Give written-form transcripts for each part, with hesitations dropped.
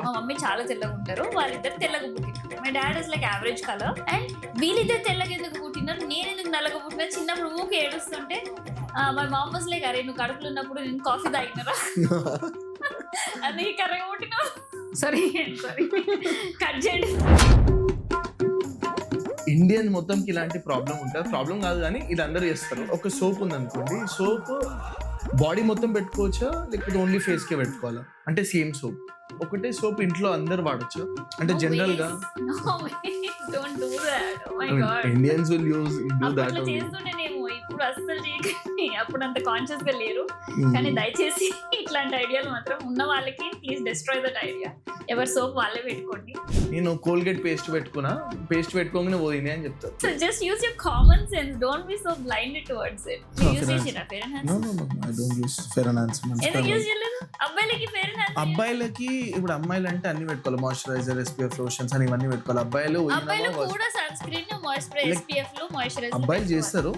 మా మమ్మీ చాలా తెల్లగా ఉంటారు, వాళ్ళిద్దరు తెల్లగా పుట్టినారు. My dad is like average colour. And వీళ్ళిద్దరు తెల్లగా ఎందుకు పుట్టినారు, నేను ఎందుకు నల్లగా పుట్టినా, చిన్నప్పుడు ఊకే ఏడుస్తుంటే మై మామ్ వాస్ లైక్, అరే నువ్వు కడుపులో ఉన్నప్పుడు నేను కాఫీ తాగినరా అందుకే కర్రగా పుట్టినా. సారీ కట్ చేయండి. ఇండియన్ మొత్తంకి ఇలాంటి ప్రాబ్లం ఉంటుంది. ప్రాబ్లం కాదు కానీ ఇది అందరూ చేస్తారు. ఒక సోప్ ఉంది అనుకోండి, సోప్ బాడీ మొత్తం పెట్టుకోవచ్చా లేకపోతే ఓన్లీ ఫేస్ కే పెట్టుకోవాలా? అంటే సేమ్ సోప్ ఒకటే సోప్ ఇంట్లో అందరు వాడచ్చు అంటే జనరల్ గా Indians will use do that. ఇప్పుడు అస్సలు చేయకండి, అప్పుడు అంత కాన్షియస్ గా లేరు. కానీ దయచేసి ఇట్లాంటి ఐడియాలు మాత్రం ఉన్న వాళ్ళకి ప్లీజ్ డిస్ట్రాయ్ దట్ ఐడియా. ఎవరి సోప్ వాళ్ళే పెట్టుకోండి. నేను కోల్గేట్ పేస్ట్ పెట్టుకున్నా, పేస్ట్ పెట్టుకోగానే పోయింది అని చెప్తాను. So just use your common sense, don't be so blinded towards it. Use చేసినా fair enhancer? No I don't use fair enhancer. ఎందుకు యూజ్ చేయలేదు? అబ్బాయిలకి ఫెయిర్ ఎంహాన్సర్. అబ్బాయిలకి ఇప్పుడు అమ్మాయిలు అంటే అన్ని పెట్టుకోవాలి, మాయిశ్చరైజర్, SPF లోషన్స్ అని ఇవన్నీ పెట్టుకోవాలి. అబ్బాయిలు కూడా సన్ స్క్రీన్, మాయిశ్చరైజర్, SPF లో మాయిశ్చరైజర్ అబ్బాయిలు చేస్తారు.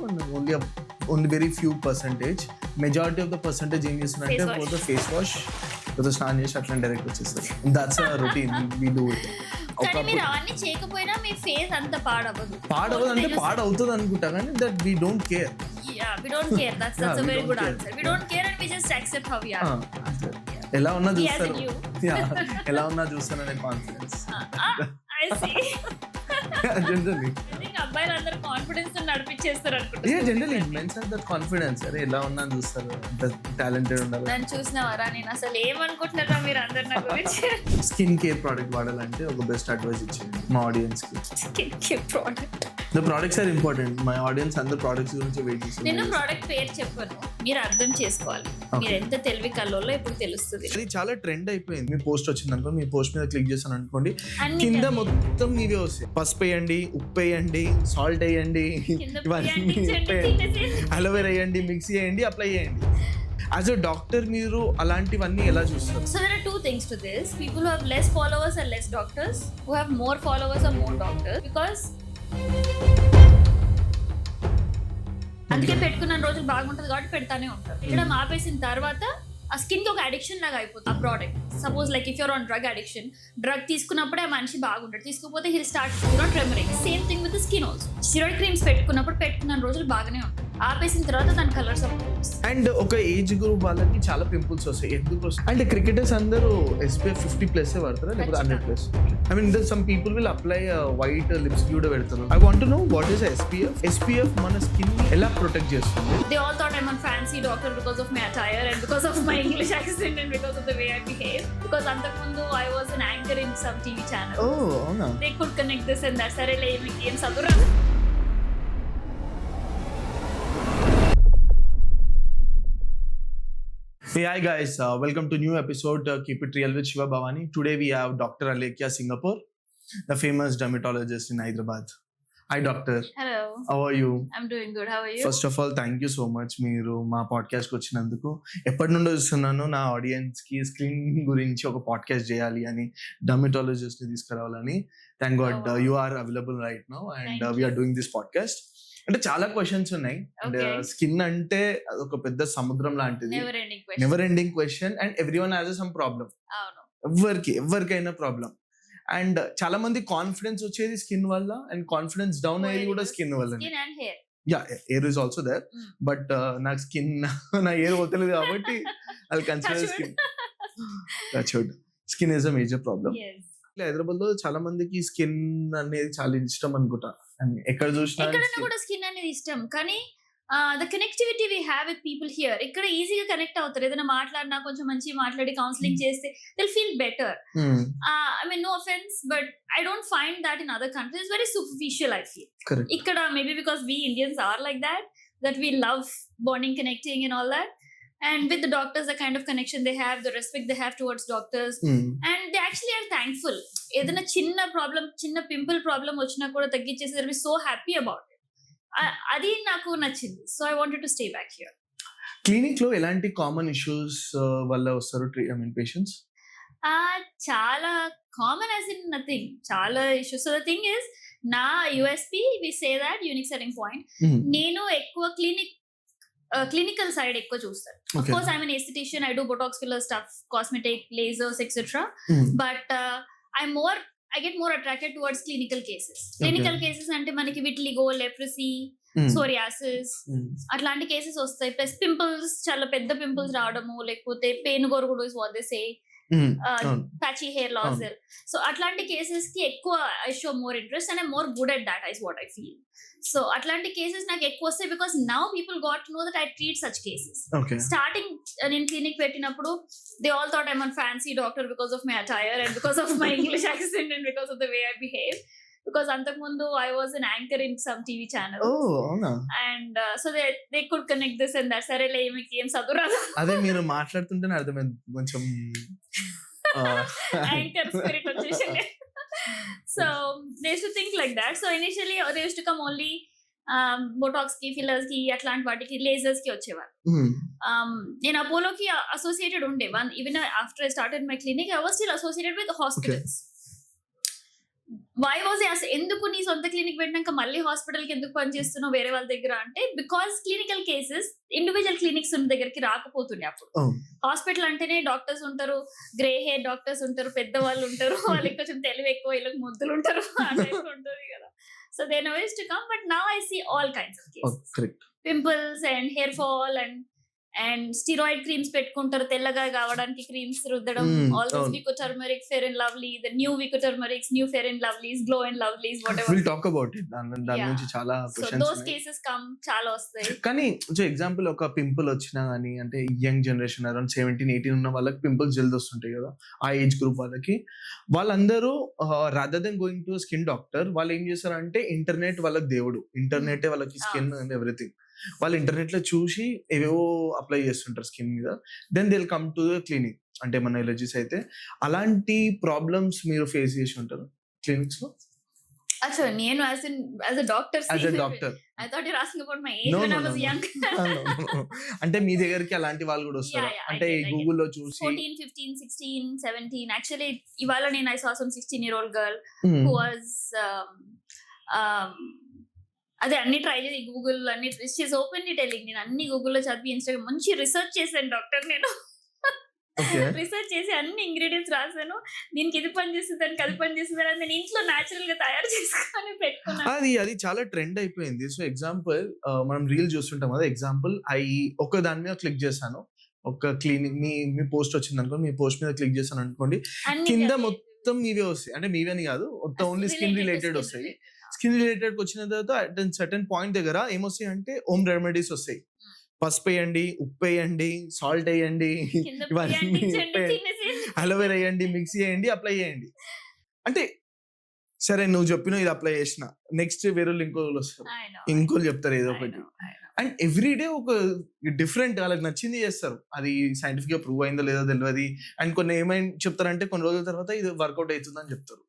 Only very few percentage. Majority of the percentage ఏం చేస్తున్నారంటే పోతే ఫేస్ వాష్ లేదా స్నానం చేసి అట్లా డైరెక్ట్ వచ్చేస్తారు. That's a routine we do it. కానీ మీరు అవన్నీ చేయకపోయినా మీ ఫేస్ అంత పాడవదు అంటే పాడవుతుంది అనుకుంటా, కానీ that we don't care. We don't care. That's a very good answer. We don't care and we just accept how we are. ఎలా ఉన్నా చూస్తారు, ఎలా ఉన్నా చూస్తాననే confidence. I see. Generally I think అబ్బాయిలు అందరూ కాన్ఫిడెన్స్ తో నడిపించేస్తారు అనుకుంటా. Yeah, generally men have that confidence. అరే ఎలా ఉన్నా చూస్తారు, అంత టాలెంటెడ్ ఉండాలి. నన్ను చూసినావరా, నేను అసలు ఏమనుకుంటున్నారా మీరు అందరు నా గురించి? స్కిన్ కేర్ ప్రోడక్ట్ వాడాలంటే ఒక బెస్ట్ అడ్వైస్ ఇచ్చేయండి మా ఆడియన్స్ కి. Skin care product, the products are important. my audience అందరు products గురించి వెయిట్ చేస్తున్నారు. నేను ప్రోడక్ట్ పేరు చెప్పను, మీరు అర్థం చేసుకోవాలి. మీరు ఎంత తెలివి కల్లోలో ఇప్పుడు తెలుస్తుంది. ఇది చాలా ట్రెండ్ అయిపోయింది. మీ పోస్ట్ వచ్చింది అనుకోండి, మీ పోస్ట్ మీద క్లిక్ చేశాను అనుకోండి, కింద మొత్తం ఇవే వస్తాయి. పసుపు వేయండి, ఉప్పు వేయండి, సాల్ట్ వేయండి, అలోవెరా వేయండి, మిక్స్ చేయండి, అప్లై చేయండి. యాజ్ అ డాక్టర్ మీరు అలాంటివన్నీ ఎలా చూస్తారు? So there are two things to this. People who have less followers are less doctors. Who have more followers are more doctors. Because అందుకే పెట్టుకున్న రోజులు బాగుంటుంది కాబట్టి పెడతానే ఉంటారు. ఇక్కడ ఆపేసిన తర్వాత ఆ స్కిన్ కి ఒక అడిక్షన్ లాగా అయిపోతుంది ఆ product. Suppose like if you're on drug addiction, drug తీసుకున్నప్పుడే ఆ మనిషి బాగుంటాడు, తీసుకోకపోతే he'll start tremoring. Same thing with skin also. Steroid creams పెట్టుకున్నప్పుడు పెట్టుకున్న రోజులు బాగానే ఉంటాయి, ఆపేసిన తర్వాత దాని కలర్స్ అండ్ ఒక ఏజ్ గ్రూప్ వాళ్ళకి చాలా పింపుల్స్ వస్తాయి. ఎందుకు వస్తాయి అంటే క్రికెటర్స్ అందరూ SPF 50+ వాడతారా లేకపోతే 100+? I mean some people will apply white lipstick కూడా పెడతారు. I want to know what is SPF. SPF మన స్కిన్ ఎలా ప్రొటెక్ట్ చేస్తుంది? They all thought I'm a fancy doctor because of my attire and because of my English accent and because of the way I behave. Because antakundu I was an anchor in some TV channel. Oh, avuna. They could connect this and that. Sare le em sadura. Hey, hi guys, welcome to new episode Keep It Real with Shiva Bhavani. Today we have Dr. Alekhya Singapore, the famous dermatologist in Hyderabad. Hi doctor. Hello. How are you? I'm doing good. How are you? First of all, thank you so much మీరు మా podcast కి వచ్చినందుకు. ఎప్పటి నుండో చూస్తున్నాను నా audience కి skin గురించి ఒక పాడ్కాస్ట్ చేయాలి అని, డర్మటాలజిస్ట్ ని తీసుకురావాలని. Thank God you are available right now and we are doing this podcast. అంటే చాలా క్వశ్చన్స్ ఉన్నాయి. అండ్ స్కిన్ అంటే ఒక పెద్ద సముద్రం లాంటిది, never ending question. And everyone has some problem, ఎవరికైనా ప్రాబ్లం. అండ్ చాలా మంది కాన్ఫిడెన్స్ వచ్చేది స్కిన్ వల్ల, అండ్ కాన్ఫిడెన్స్ డౌన్ అయ్యేది కూడా స్కిన్ వల్ల. Yeah, hair is also there, but నాకు స్కిన్ నా ఎయిర్ పోతలేదు కాబట్టి I consider skin is a major problem. Hyderabad లో చాలా మందికి స్కిన్ అనేది చాలా ఇష్టం అనుకుంటా. ఎక్కడ చూసినా కూడా స్కిన్ అనేది ఇష్టం, కానీ the connectivity we have with people here, ఇక్కడ ఈజీగా కనెక్ట్ అవుతారు. ఏదైనా మాట్లాడినా కొంచెం మంచిగా మాట్లాడి కౌన్సిలింగ్ చేస్తే they'll feel better. I mean no offence, but I don't find that in other countries. It's very superficial I feel. ఇక్కడ maybe because we Indians are like that we love bonding, connecting and all that. And with the doctors, the kind of connection they have, the respect they have towards doctors, and they actually are thankful. Edana chinna problem, chinna pimple problem ochina kuda taggichesi, they'll be so happy about it. Adi naku nachindi, so I wanted to stay back here. Clinic lo elanti common issues valla vastaru patients? Chala common as in nothing, chala issues. So the thing is, na USP we say that unique selling point. Nenu ekkuva clinic clinical side ఎక్కువ చూస్తారు. Of course, I'm an esthetician. I do Botox, filler stuff, cosmetic, lasers, etc. But I get more attracted towards clinical cases. Clinical cases అంటే మనకి vitiligo, leprosy, psoriasis అట్లాంటి cases వస్తాయి. Plus pimples, చాలా పెద్ద pimples రావడము, లేకపోతే పెయిన్ గొరుగుడు is what they say, patchy hair loss. So అట్లాంటి కేసెస్ కి ఎక్కువ I show more interest and I'm more good at that is what I feel. So అట్లాంటి కేసెస్ నాకు ఎక్కువ వస్తాయి because now people got to know that I treat such cases. Starting నేను clinic పెట్టినప్పుడు they all thought I'm a fancy doctor because of my attire and because of my English accent and because of the way I behave. Because అంతకుముందు I was an anchor in some TV channel. And so they could connect this and that. సరేలే మీకు ఏం చదువురాదు. అదే మీరు మాట్లాడుతుంటేనే అర్థమైంది కొంచెం anchor spirit వచ్చేసింది. So they used to think like that. So initially they used to come only Botox ki, fillers ki, అట్లాంటి వాటికి, lasers కి వచ్చేవారు. నేను అపోలోకి అసోసియేటెడ్ ఉండే. Even after I started my clinic, I was still associated with hospitals. Why was I ఎందుకు నీ సొంత clinic పెట్టినాక మళ్ళీ హాస్పిటల్కి ఎందుకు పనిచేస్తున్నావు వేరే వాళ్ళ దగ్గర అంటే, because clinical cases individual clinics ఉన్న దగ్గరికి రాకపోతుండే అప్పుడు. హాస్పిటల్ అంటేనే డాక్టర్స్ ఉంటారు, గ్రే హెయిర్ డాక్టర్స్ ఉంటారు, పెద్దవాళ్ళు ఉంటారు, వాళ్ళకి కొంచెం తెలివి ఎక్కువ, వీళ్ళకి ముద్దులు ఉంటారు, ఉంటుంది కదా. So they no use to come, but now I see all kinds of cases. Pimples and hair fall and steroid creams పెట్టుకుంటారు తెల్లగా కావడానికి, క్రీమ్స్ రుద్దడం, all this Vicco turmeric, Fair and Lovely, the new Vicco turmerics, new Fair and Lovelies, Glow and Lovelies, whatever. Will talk about it. దాని గురించి చాలా questions. So those cases చాలా వస్తాయి. కానీ ఎగ్జాంపుల్ ఒక పింపుల్ వచ్చినా గానీ, అంటే యంగ్ జనరేషన్ అరౌండ్ 17-18 ఉన్న వాళ్ళకి పింపుల్స్ జల్ది వస్తుంటాయి కదా, ఆ ఏజ్ గ్రూప్ వాళ్ళకి, వాళ్ళందరూ rather than going to skin doctor, వాళ్ళు ఏం చేస్తారంటే ఇంటర్నెట్ వాళ్ళకి దేవుడు, ఇంటర్నెట్ వాళ్ళకి స్కిన్ అండ్ ఎవ్రీథింగ్. వాళ్ళు ఇంటర్నెట్ లో చూసి ఏవేవో అప్లై చేస్తుంటారు స్కిన్ మీద, then they will come to the clinic. అంటే మన ఎలర్జీస్ అయితే అలాంటి ప్రాబ్లమ్స్ మీరు ఫేస్ చేసి ఉంటారు క్లినిక్స్ లో? Actually, నేను as a doctor, I thought you're asking about my age when I was young. అంటే మీ దగ్గరికి అలాంటి వాళ్ళు కూడా వస్తారు అంటే గూగుల్ లో చూసి 14, 15, 16, 17. Actually ఇవాళ నేను I saw some 16-year-old girl who was అదే అన్ని ట్రై చేసి గూగుల్ అన్ని షీస్ ఓపెన్లీ టెల్లింగ్, నేను అన్ని గూగుల్లో చదివి ఇన్స్టాగ్రామ్ మంచి రీసెర్చ్ చేశాను డాక్టర్, నేను రీసెర్చ్ చేసి అన్ని ఇంగ్రీడియంట్స్ రాసాను, దీనికి ఇది పని చేస్తుంది, దానికి అది పని చేస్తుంది అని నేను ఇంట్లో న్యాచురల్ గా తయారు చేసుకొని పెట్టుకున్నాను. అది చాలా ట్రెండ్ అయిపోయింది. సో ఎగ్జాంపుల్ మనం రీల్ చూస్తుంటాం కదా, ఎగ్జాంపుల్ ఒక దాని మీద క్లిక్ చేశాను, ఒక క్లినిక్ మీ పోస్ట్ వచ్చింది అనుకోండి, మీ పోస్ట్ మీద క్లిక్ చేశాను అనుకోండి, కింద మొత్తం మీవే వస్తాయి. అంటే మీవని కాదు, మొత్తం ఓన్లీ స్కిన్ రిలేటెడ్ వస్తాయి. స్కిన్ రిలేటెడ్ వచ్చిన తర్వాత అట్ సర్టన్ పాయింట్ దగ్గర ఏమొస్తాయి అంటే హోమ్ రెమెడీస్ వస్తాయి. పసుపు వేయండి, ఉప్పు వేయండి, సాల్ట్ వేయండి, ఇవన్నీ అలోవెరా వేయండి, మిక్సీ వేయండి, అప్లై చేయండి. అంటే సరే నువ్వు చెప్పిన ఇది అప్లై చేసిన, నెక్స్ట్ వేరే ఇంకోళ్ళు వస్తారు, ఇంకోళ్ళు చెప్తారు ఏదో ఒకటి. అండ్ ఎవ్రీడే ఒక డిఫరెంట్ వాళ్ళకి నచ్చింది చేస్తారు. అది సైంటిఫిక్ గా ప్రూవ్ అయిందో లేదో తెలియదు. అండ్ కొన్ని ఏమైనా చెప్తారంటే కొన్ని రోజుల తర్వాత ఇది వర్కౌట్ అవుతుంది అని చెప్తారు.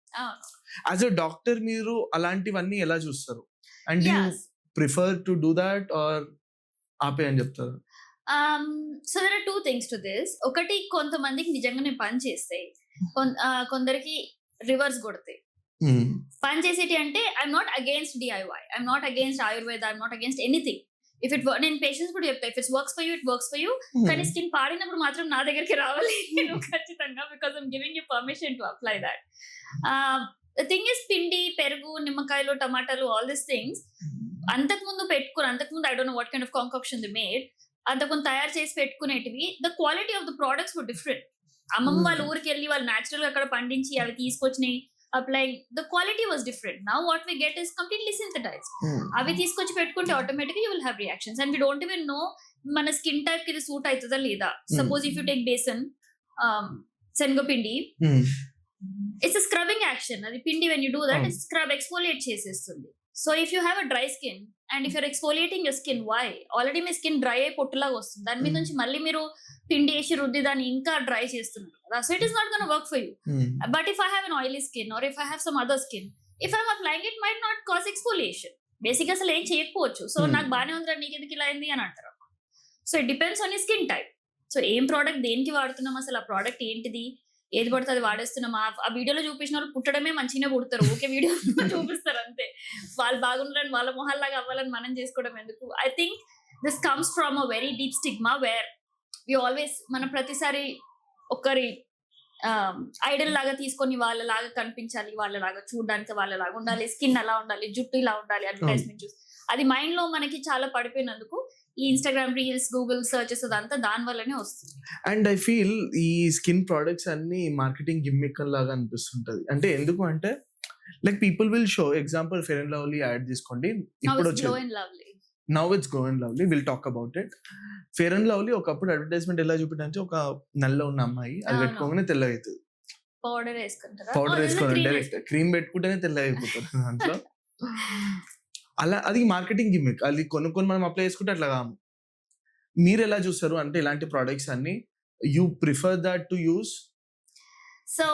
యాజ్ అ డాక్టర్ మీరు అలాంటివన్నీ ఎలా చూస్తారు? And you prefer to do that or ఆపే అని చెప్తారు? So there are 2 things to this. ఒకటి, కొంతమందికి నిజంగానే పని చేస్తాయి, కొందరికి రివర్స్ కొడతాయి. పని చేసేటి అంటే I'm not against DIY, I'm not against Ayurveda, I'm not against anything. If it నేను పేషెంట్స్ కూడా చెప్తా, if it's works for you it works for you. కానీ స్కిన్ పాడినప్పుడు మాత్రం నా దగ్గరికి రావాలి ఖచ్చితంగా, because I'm giving you permission to apply that. The thing is, పిండి, పెరుగు, నిమ్మకాయలు, టమాటాలు, ఆల్ దీస్ థింగ్స్ అంతకుముందు I don't know what kind of concoction they made, అంతకుముందు తయారు చేసి పెట్టుకునేటివి, the quality of the products were different. అమ్మమ్మ వాళ్ళ ఊరికి వెళ్ళి వాళ్ళు న్యాచురల్ గా అక్కడ పండించి అవి తీసుకొచ్చి applying, the quality was different. Now what we get is completely synthesized. అవి తీసుకొచ్చి పెట్టుకుంటే ఆటోమేటిక్గా you will have reactions and we don't even know మన స్కిన్ టైప్ కి ఇది సూట్ అవుతుందా లేదా. Suppose if you take besan, శనగపిండి, ఇట్స్ స్క్రబ్బింగ్ యాక్షన్. అది పిండి when you do that, it's scrub, exfoliate చేసేస్తుంది. So if you have a dry skin and if you're exfoliating your skin, why? Already me skin dry అయి పొట్టులాగా వస్తుంది, దాని మీద నుంచి మళ్ళీ మీరు పిండి వేసి రుద్ది దాన్ని ఇంకా డ్రై చేస్తున్నారు కదా. So it is not going to work for you. But if I have an oily skin or if I have some other skin, if I'm applying it might not cause exfoliation. Basic అసలు ఏం చేయకపోవచ్చు. So నాకు బాగానే ఉందిరా నీకు ఎందుకు ఇలా అయింది అని అంటారు. So it depends on you skin type. So ఏం ప్రోడక్ట్ దేనికి వాడుతున్నాం, అసలు ఆ ప్రోడక్ట్ ఏంటిది, ఏది పడితే అది వాడేస్తున్నాం. ఆ వీడియోలో చూపించిన వాళ్ళు పుట్టడమే మంచిగానే పుడతారు, ఓకే వీడియో చూపిస్తారు అంతే. వాళ్ళు బాగుండాలని వాళ్ళ మొహాల్లాగా అవ్వాలని మనం చేసుకోవడం ఎందుకు. I think this comes from a very deep stigma where we always మనం ప్రతిసారి ఒకరి ఐడల్ లాగా తీసుకొని వాళ్ళలాగా కనిపించాలి, వాళ్ళలాగా చూడడానికి వాళ్ళలాగా ఉండాలి, స్కిన్ అలా ఉండాలి, జుట్టు ఇలా ఉండాలి, అడ్వర్టైజ్మెంట్ చూసి అది మైండ్ లో మనకి చాలా పడిపోయినందుకు ఈ ఇన్స్టాగ్రామ్ రీల్స్, గూగుల్ సర్చెస్ అదంతా దాని వల్లనే వస్తుంది. అండ్ ఐ ఫీల్ ఈ స్కిన్ ప్రొడక్ట్స్ అన్ని మార్కెటింగ్ గిమ్మిక్ లాగా అనిపిస్తుంటది. అంటే ఎందుకు అంటే like people will show example fair and lovely ad తీసుకోండి, ఇప్పుడు now it's glow and lovely, will talk about it. Fair and lovely ఒకప్పుడు అడ్వర్టైజ్మెంట్ ఎలా చూపించే ఒక నల్ల ఉన్న అమ్మాయి అది పెట్టుకోగానే తెల్ల అవుతుంది, పౌడర్ వేసుకోవాలి డైరెక్ట్ క్రీమ్ పెట్టుకుంటేనే తెల్ల అయిపోతుంది దాంట్లో. అలా అది మార్కెటింగ్ గిమ్మిక్, అది కొనుక్కొని మనం అప్లై చేసుకుంటే అట్లా కాము. మీరు ఎలా చూస్తారు అంటే ఇలాంటి ప్రొడక్ట్స్ అన్ని you prefer that to use? So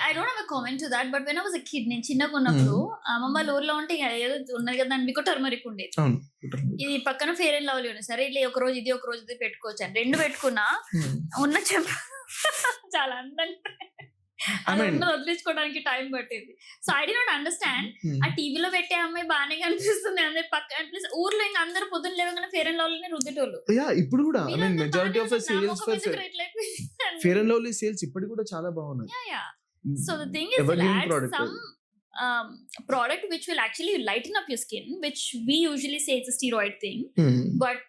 I don't have a comment to that, but when I was a kid, నేను చిన్నగా ఉన్నప్పుడు అమ్మమ్మ ఊర్లో ఉంటే ఏదో ఉన్నది కదా, దాని మీకు టర్మరిక్ ఉండేది, ఇది పక్కన ఫెయిర్ అండ్ లవ్లీ ఉంది. సరే ఇట్లా ఒక రోజు ఇది ఒక రోజు ఇది పెట్టుకోవచ్చు అని 2 పెట్టుకున్నా ఉన్న చాలా అందంగా వదిలించుకోవడానికి టైం పట్టింది. So I did not understand. ఆ టీవీలో పెట్టే అమ్మాయి బాగానే కనిపిస్తుంది, అందరు పక్క అట్లీస్ట్ ఊర్లో ఇంకా అందరు పొద్దున్న లేవగానే ఫెయిర్ అండ్ లవ్లీనే రుద్దేటోళ్ళు. ఇప్పుడు కూడా majority of sales for fair and lovely sales ఇప్పుడు కూడా చాలా బాగున్నాయి. So the thing is add some product which will actually lighten up your skin, which we usually say it's a steroid thing, but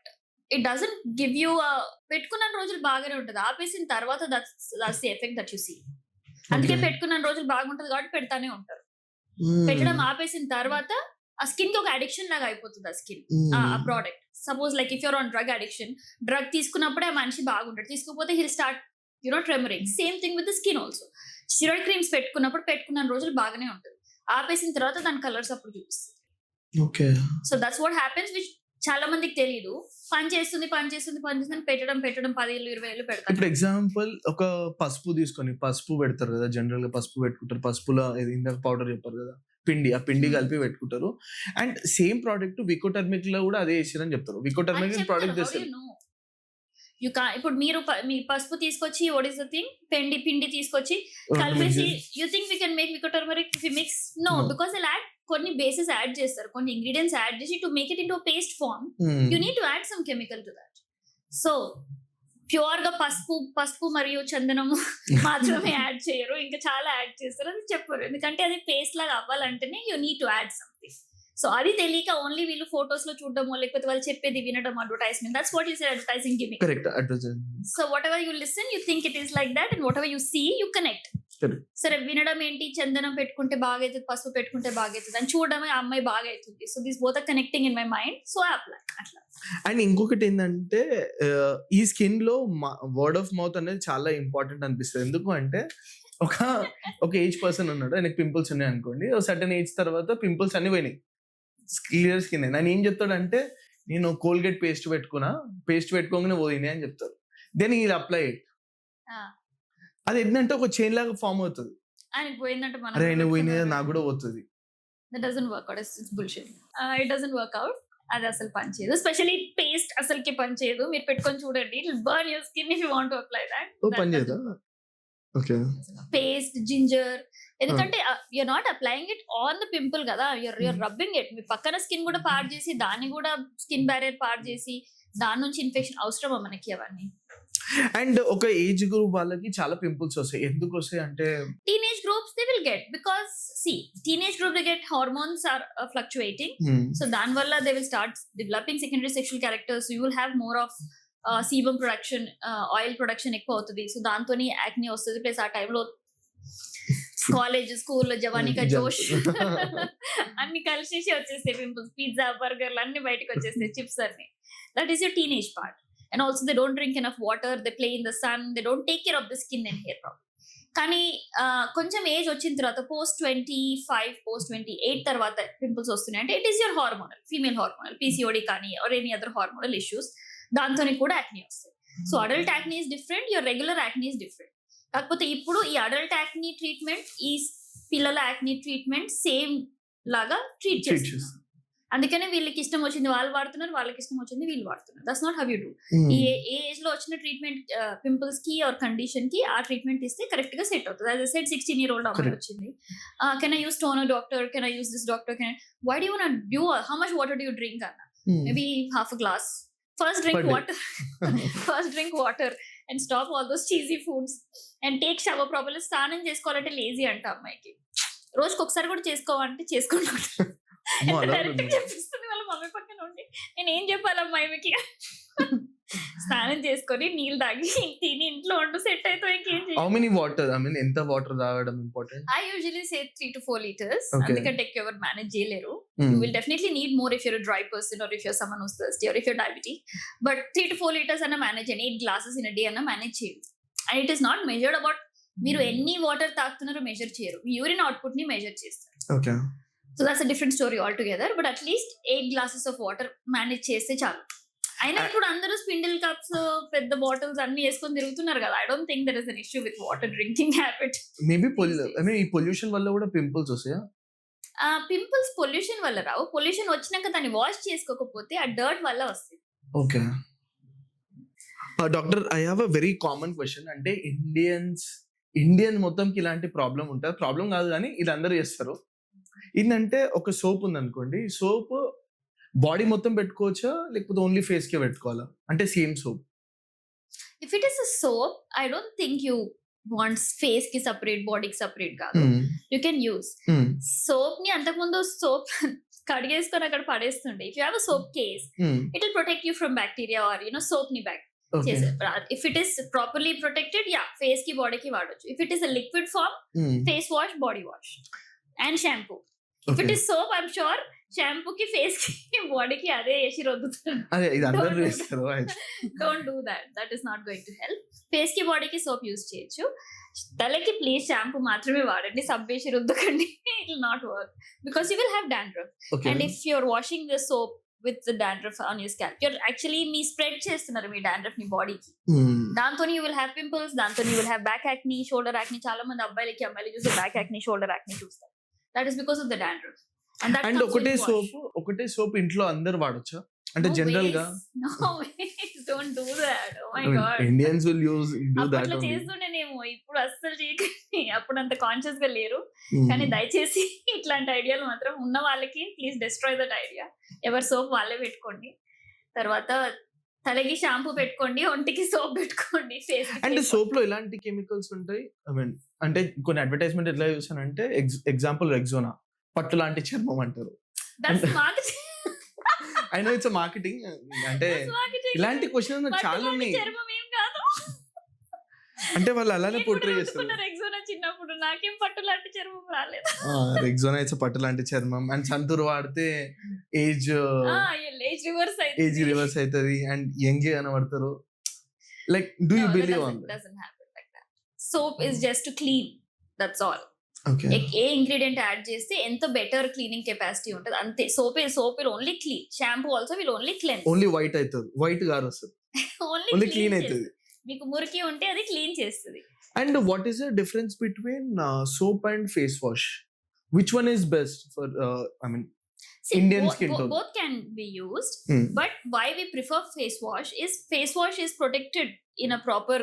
it doesn't give you a పెట్టుకున్న రోజులు బాగానే ఉంటుంది, ఆపేసిన తర్వాత that's the effect that you see. అందుకే పెట్టుకున్న రోజులు బాగుంటది కాబట్టి పెడతానే ఉంటారు. పెట్టడం ఆపేసిన తర్వాత ఆ స్కిన్ కి ఒక అడిక్షన్ లాగా అయిపోతుంది ఆ స్కిన్, ఆ product. Suppose like if you're on drug addiction, drug తీసుకున్నప్పుడే ఆ మనిషి బాగుంటాడు, తీసుకోకపోతే he'll start tremoring. Same thing with the skin also. Steroid creams పెట్టుకున్నప్పుడు పెట్టుకున్న రోజులు బాగానే ఉంటుంది, ఆపేసిన తర్వాత దాని కలర్స్ అప్పుడు చూపిస్తుంది. So that's what happens, which చాలా మందికి తెలియదు. పని చేస్తుంది పెట్టడం 10,000-20,000 పెడతారు. ఇప్పుడు ఎగ్జాంపుల్ ఒక పసుపు తీసుకొని పసుపు పెడతారు కదా, జనరల్ గా పసుపు పెట్టుకుంటారు, పసుపులో ఇందాక పౌడర్ చెప్పారు కదా, ఆ పిండి కలిపి పెట్టుకుంటారు. అండ్ సేమ్ ప్రోడక్ట్ వికోటర్మిక్ లో కూడా అదే వేసారని చెప్తారు. వికోటర్మిక్ ప్రోడక్ట్ చేస్తారు. ఇప్పుడు మీరు పసుపు తీసుకొచ్చి వాట్ ఇస్ ద థింగ్, పిండి తీసుకొచ్చి కలిపేసి you think we can make Vicco turmeric mix? No, because they add కొన్ని బేసెస్ యాడ్ చేస్తారు, కొన్ని ఇంగ్రీడియంట్స్ యాడ్ చేసి to make it into paste form you need to add some chemical to that. So pure గా పసుపు మరియు చందనము మాత్రమే add చేయరు, ఇంకా చాలా యాడ్ చేస్తారు, అది చెప్పరు. ఎందుకంటే అది పేస్ట్ లాగా అవ్వాలంటేనే you need to add something. So అది తెలియక ఓన్లీ వీళ్ళు ఫోటోస్ లో చూడడమో లేకపోతే వాళ్ళు చెప్పేది వినడం, advertisement. That's what you say, advertising gimmick. Correct, advertising. So whatever you listen you think it is like that, and whatever you see you connect. సరే వినడం ఏంటి, చందనం పెట్టుకుంటే బాగా అవుతుంది, పసుపు పెట్టుకుంటే బాగా అవుతుంది అని చూడడమే ఆ అమ్మాయి బాగా అవుతుంది. So this both are connecting in my mind, so I apply అట్లా. అండ్ ఇంకొకటి ఏంటంటే ఈ స్కిన్ లో వర్డ్ ఆఫ్ మౌత్ అనేది చాలా ఇంపార్టెంట్ అనిపిస్తుంది. ఎందుకు అంటే ఒక ఏజ్ పర్సన్ ఉన్నాడు, ఆయనకి పింపుల్స్ ఉన్నాయి అనుకోండి, సర్టన్ ఏజ్ తర్వాత పింపుల్స్ అన్ని పోయినాయి, క్లియర్ స్కిన్. నేను ఏం చెప్తాడంటే, నేను కోల్గేట్ పేస్ట్ పెట్టుకోగానే పోయినాయి అని చెప్తారు. దెన్ ఇది అప్లై ఇట్, అది ఏంటంటే ఒక చైన్ లాగా ఫామ్ అవుతుంది. అరే ఆయన పోయినా నాకు కూడా పోతుంది. అది అసలు పనిచేయదు, ఎస్పెషల్లీ పేస్ట్ అసలుకి పనిచేయదు. మీరు పెట్టుకొని చూడండి, it will burn your skin if you want to apply that. పనిచేయదా? ఓకే, పేస్ట్, జింజర్, ఎందుకంటే you're not applying it on the pimple కదా, యూఆర్ రబ్బింగ్ ఇట్. మీ పక్కన స్కిన్ కూడా పాడు చేసి, దాన్ని కూడా స్కిన్ బ్యారియర్ పాడు చేసి, దాని నుంచి ఇన్ఫెక్షన్ అవసరమా మనకి అవన్నీ? అండ్ ఒక ఏజ్ గ్రూప్ వాళ్ళకి చాలా పింపుల్స్ వస్తాయి. ఎందుకు వస్తాయి అంటే, teenage groups they will get, because teenage group they get hormones are fluctuating. So దాని వల్ల they will start developing secondary sexual characters. You will have more of sebum production, oil production ఎక్కువ అవుతుంది. So దాంతో యాక్ని వస్తుంది. Plus ఆ టైంలో college, స్కూల్లో జవానీ కా జోష్ అన్ని కలిసేసి వచ్చేస్తాయి పింపుల్స్. పిజ్జా, బర్గర్లు అన్ని బయటకు వచ్చేస్తాయి, చిప్స్ అన్ని. That is your teenage part. And also they don't drink enough water, they play in the sun, they don't take care of the skin and hair problem. కానీ కొంచెం ఏజ్ వచ్చిన తర్వాత post 25, post 28 తర్వాత pimples వస్తున్నాయి అంటే it is your hormonal, female hormonal, PCOD కానీ or any other hormonal issues, దాంతో కూడా యాక్నీ వస్తాయి. So adult acne is different, your regular acne is different. కాకపోతే ఇప్పుడు ఈ అడల్ట్ యాక్నీ ట్రీట్మెంట్, ఈ పిల్లల యాక్నీ ట్రీట్మెంట్ సేమ్ లాగా ట్రీట్ చేస్తారు. అందుకనే వీళ్ళకి ఇష్టం వచ్చింది వాళ్ళు వాడుతున్నారు, వాళ్ళకి ఇష్టం వచ్చింది వీళ్ళు వాడుతున్నారు. That's not how you do. ఈ ఏజ్ లో వచ్చిన ట్రీట్మెంట్ పింపుల్స్ కి ఆర్ కండిషన్ కి ఆ ట్రీట్మెంట్ ఇస్తే కరెక్ట్ గా సెట్ అవుతుంది. యాజ్ ఐ సెడ్ 16-year-old అమ్మాయి వచ్చింది, can I use toner doctor, can I use this doctor, can I, why do you want to do, how much water do you drink అన్న, maybe half a glass. First drink Per day. water. First drink water and stop all those cheesy foods and take shower properly. స్నానం చేసుకోవాలంటే lazy అంట అమ్మాయికి. రోజుకి ఒకసారి కూడా చేసుకోవాలంటే చేసుకోండి. డైరెక్ట్ చెప్పిస్తుంది వాళ్ళ మమ్మీ పక్కన ఉండి. నేను ఏం చెప్పాలి అమ్మాయికి? స్నానం చేసుకొని నీళ్ళు తాగి తిని ఇంట్లో ఉండు సెట్ అయితే ఇంకేం చేయాలి? How many water? I mean, ఎంత వాటర్ తాగడం important? I usually say 3 to 4 liters. Okay. అందుకంటే ఎక్కువ ఎవరు మేనేజ్ చేయలేరు. You will definitely need more if you're a dry person or if you're someone who's thirsty or if you're diabetic. But 3 to 4 liters అన్న manage చేయండి. 8 glasses in a day అన్న manage చేయండి. And it is not measured about మీరు ఎన్ని water తాగుతున్నారో measure చేయరు. Urine output ని measure చేస్తారు. Okay. So that's a different story all together. But at least 8 glasses of water manage చేస్తే చాలు. అయినా ఇప్పుడు అందరూ స్పిండిల్ కప్స్ పెద్ద బాటిల్స్ అన్ని వేసుకొని తిరుగుతున్నారు కదా. I don't think there is an issue with water drinking habit. Maybe I mean ఈ పొల్యూషన్ వల్ల కూడా పింపుల్స్ వస్తాయా? పింపుల్స్ పొల్యూషన్ వల్ల రావు. పొల్యూషన్ వచ్చినాక దాన్ని వాష్ చేసుకోకపోతే ఆ డర్ట్ వల్ల వస్తుంది. Okay. Doctor, I have a very common question. అంటే ఇండియన్ మొత్తంకి ఇలాంటి ప్రాబ్లం ఉంటుంది. ప్రాబ్లం కాదు కానీ ఇది అందరూ చేస్తారు. ఏంటంటే ఒక సోప్ ఉంది అనుకోండి, సోప్ బాడీ మొత్తం పెట్టుకోవచ్చా లేకపోతే ఓన్లీ ఫేస్ కే పెట్టుకోవాలా? అంటే same soap. If it is a soap, I don't think you wants face కి సపరేట్, బాడీకి సపరేట్ కాదు. యూ కెన్ యూస్ సోప్ ని. అంతకుముందు సోప్ కడిగేసుకొని అక్కడ పడేస్తుండే. If you have a soap case, it will protect you from bacteria or soap ని back. If it is properly protected, face ki body ki vadochu. If it is a liquid form, face wash, body wash and shampoo. If it is soap, I'm sure shampoo ki face ki body ki ade esi roddutunnaru. Ade idu andaru chestaru. Don't do that. That is not going to help. Face ki body ki soap use cheyochu. Talaki please shampoo maatrame vadanడి. Sab esi ruddukandi. It will not work because you will have dandruff. Okay. And if you're washing the soap with the dandruff on your scalp, you're actually me spread చేస్తున్నారు మీ dandruff ని బాడీకి. దాంతో you will have pimples, దాంతో you will have back acne, shoulder acne. చాలా మంది అబ్బాయిలకి అమ్మాయిలు చూస్తే back acne, shoulder acne చూస్తారు. That is because of the dandruff. And ఒకటే సోప్ ఇంట్లో అందరూ వాడొచ్చా? అంటే జనరల్ గా? No ways. Don't do that. Oh my god. Indians will do that. అట్లా చేస్తుండేనేమో. ఇప్పుడు అస్సలు చేయకండి. అప్పుడు అంత కాన్షియస్ గా లేరు. కానీ దయచేసి ఇట్లాంటి ఐడియాలు మాత్రం ఉన్న వాళ్ళకి ప్లీజ్ డిస్ట్రాయ్ దట్ ఐడియా. ఎవరి సోప్ వాళ్ళే పెట్టుకోండి. తర్వాత తలకి షాంపూ పెట్టుకోండి, ఒంటికి సోప్ పెట్టుకోండి, ఫేస్. అండ్ సోప్ లో ఎలాంటి కెమికల్స్ ఉంటాయి? ఐ మీన్ అంటే కొన్ని అడ్వర్టైజ్మెంట్ ఎట్లా చూసానంటే ఎగ్జాంపుల్ రెగ్జోనా, పట్టు లాంటి చర్మం అంటారు. I know it's a marketing. అంటే ఇలాంటి క్వశ్చన్ చాలా ఉన్నాయి. అంటే వాళ్ళు అలానే పోర్ట్రే చేస్తారు. రెగ్జోనా చిన్నప్పుడు నాకేం పట్టు లాంటి చర్మం రాలేదు. రెగ్జోనా ఇట్స్ పట్టు లాంటి చర్మం. అండ్ సంతూర్ వాడితే ఏజ్ రివర్స్ అవుతుంది అండ్ యంగ్ కనబడతారు. Like do you believe on that? Doesn't happen like that. Soap is just to clean. That's all. Okay. A ingredient add చేస్తే ఎంత బెటర్ క్లీనింగ్ కెపాసిటీ ఉంటుంది అంతే. Soap will only clean. Shampoo also will only cleanse. Only white అవుతుంది, white గారు వస్తుంది. Only clean అవుతుంది. మీకు మురికి ఉంటే అది క్లీన్ చేస్తుంది. And what is the difference between soap and face wash? Which one is best for I mean Indian skin tone? Both can be used, but why we prefer face wash is protected in a proper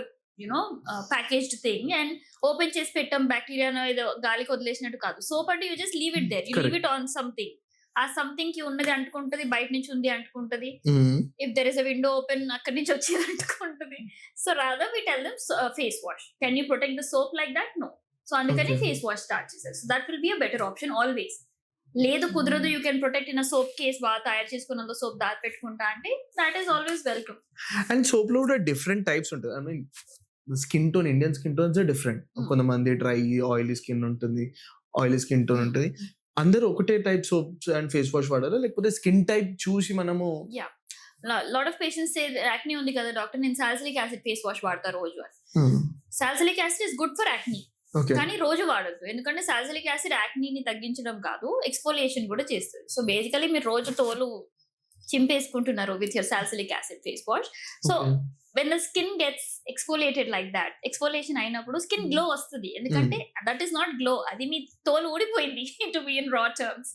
packaged thing and open chesi pettam bacteria no ido gaali kodleshinattu kaadu. Soap ante you just leave it there. You leave it on something. ఆ something కి ఉన్నది అంటుకుంటది, బయట నుంచి ఉంది అంటుకుంటది. If there is a window open అక్కడి నుంచి వచ్చేది అంటుకుంటది. So rather we tell them face wash. Can you protect the soap like that? No. So అందుకని ఫేస్ వాష్ స్టార్ట్ చేశారు. So that will be a better option always. లేదు కుదరదు, you can protect in a soap case, బాగా తయారు చేసుకున్నంత soap దాచి పెట్టుకుంటా అంటే that is always welcome. And soap లో కూడా డిఫరెంట్ టైప్స్ ఉంటుంది. I mean skin tone, Indian skin tones different. కొంతమంది డ్రై ఆయిలీ స్కిన్ ఉంటుంది, ఆయిలీ స్కిన్ టోన్ ఉంటుంది. అందరూ ఒకటే type soaps and face wash వాడాలి లేకపోతే స్కిన్ టైప్ చూసి మనము? Lot of patients say acne ఉంది కదా డాక్టర్, నేను సాలిసిలిక్ యాసిడ్ ఫేస్ వాష్ వాడతా రోజు. Salicylic acid is good for acne, కానీ రోజు వాడద్దు. ఎందుకంటే సాలిసిలిక్ యాసిడ్ యాక్నీని తగ్గించడం కాదు, ఎక్స్ఫోలియేషన్ కూడా చేస్తుంది. సో బేసికలీ మీరు రోజు తోలు చింపేసుకుంటున్నారు with your salicylic acid face wash. So when the skin gets exfoliated like that, exfoliation అయినప్పుడు స్కిన్ గ్లో వస్తుంది. ఎందుకంటే దట్ ఈస్ నాట్ గ్లో, అది మీ తోలు ఊడిపోయింది. టు బి ఇన్ రా terms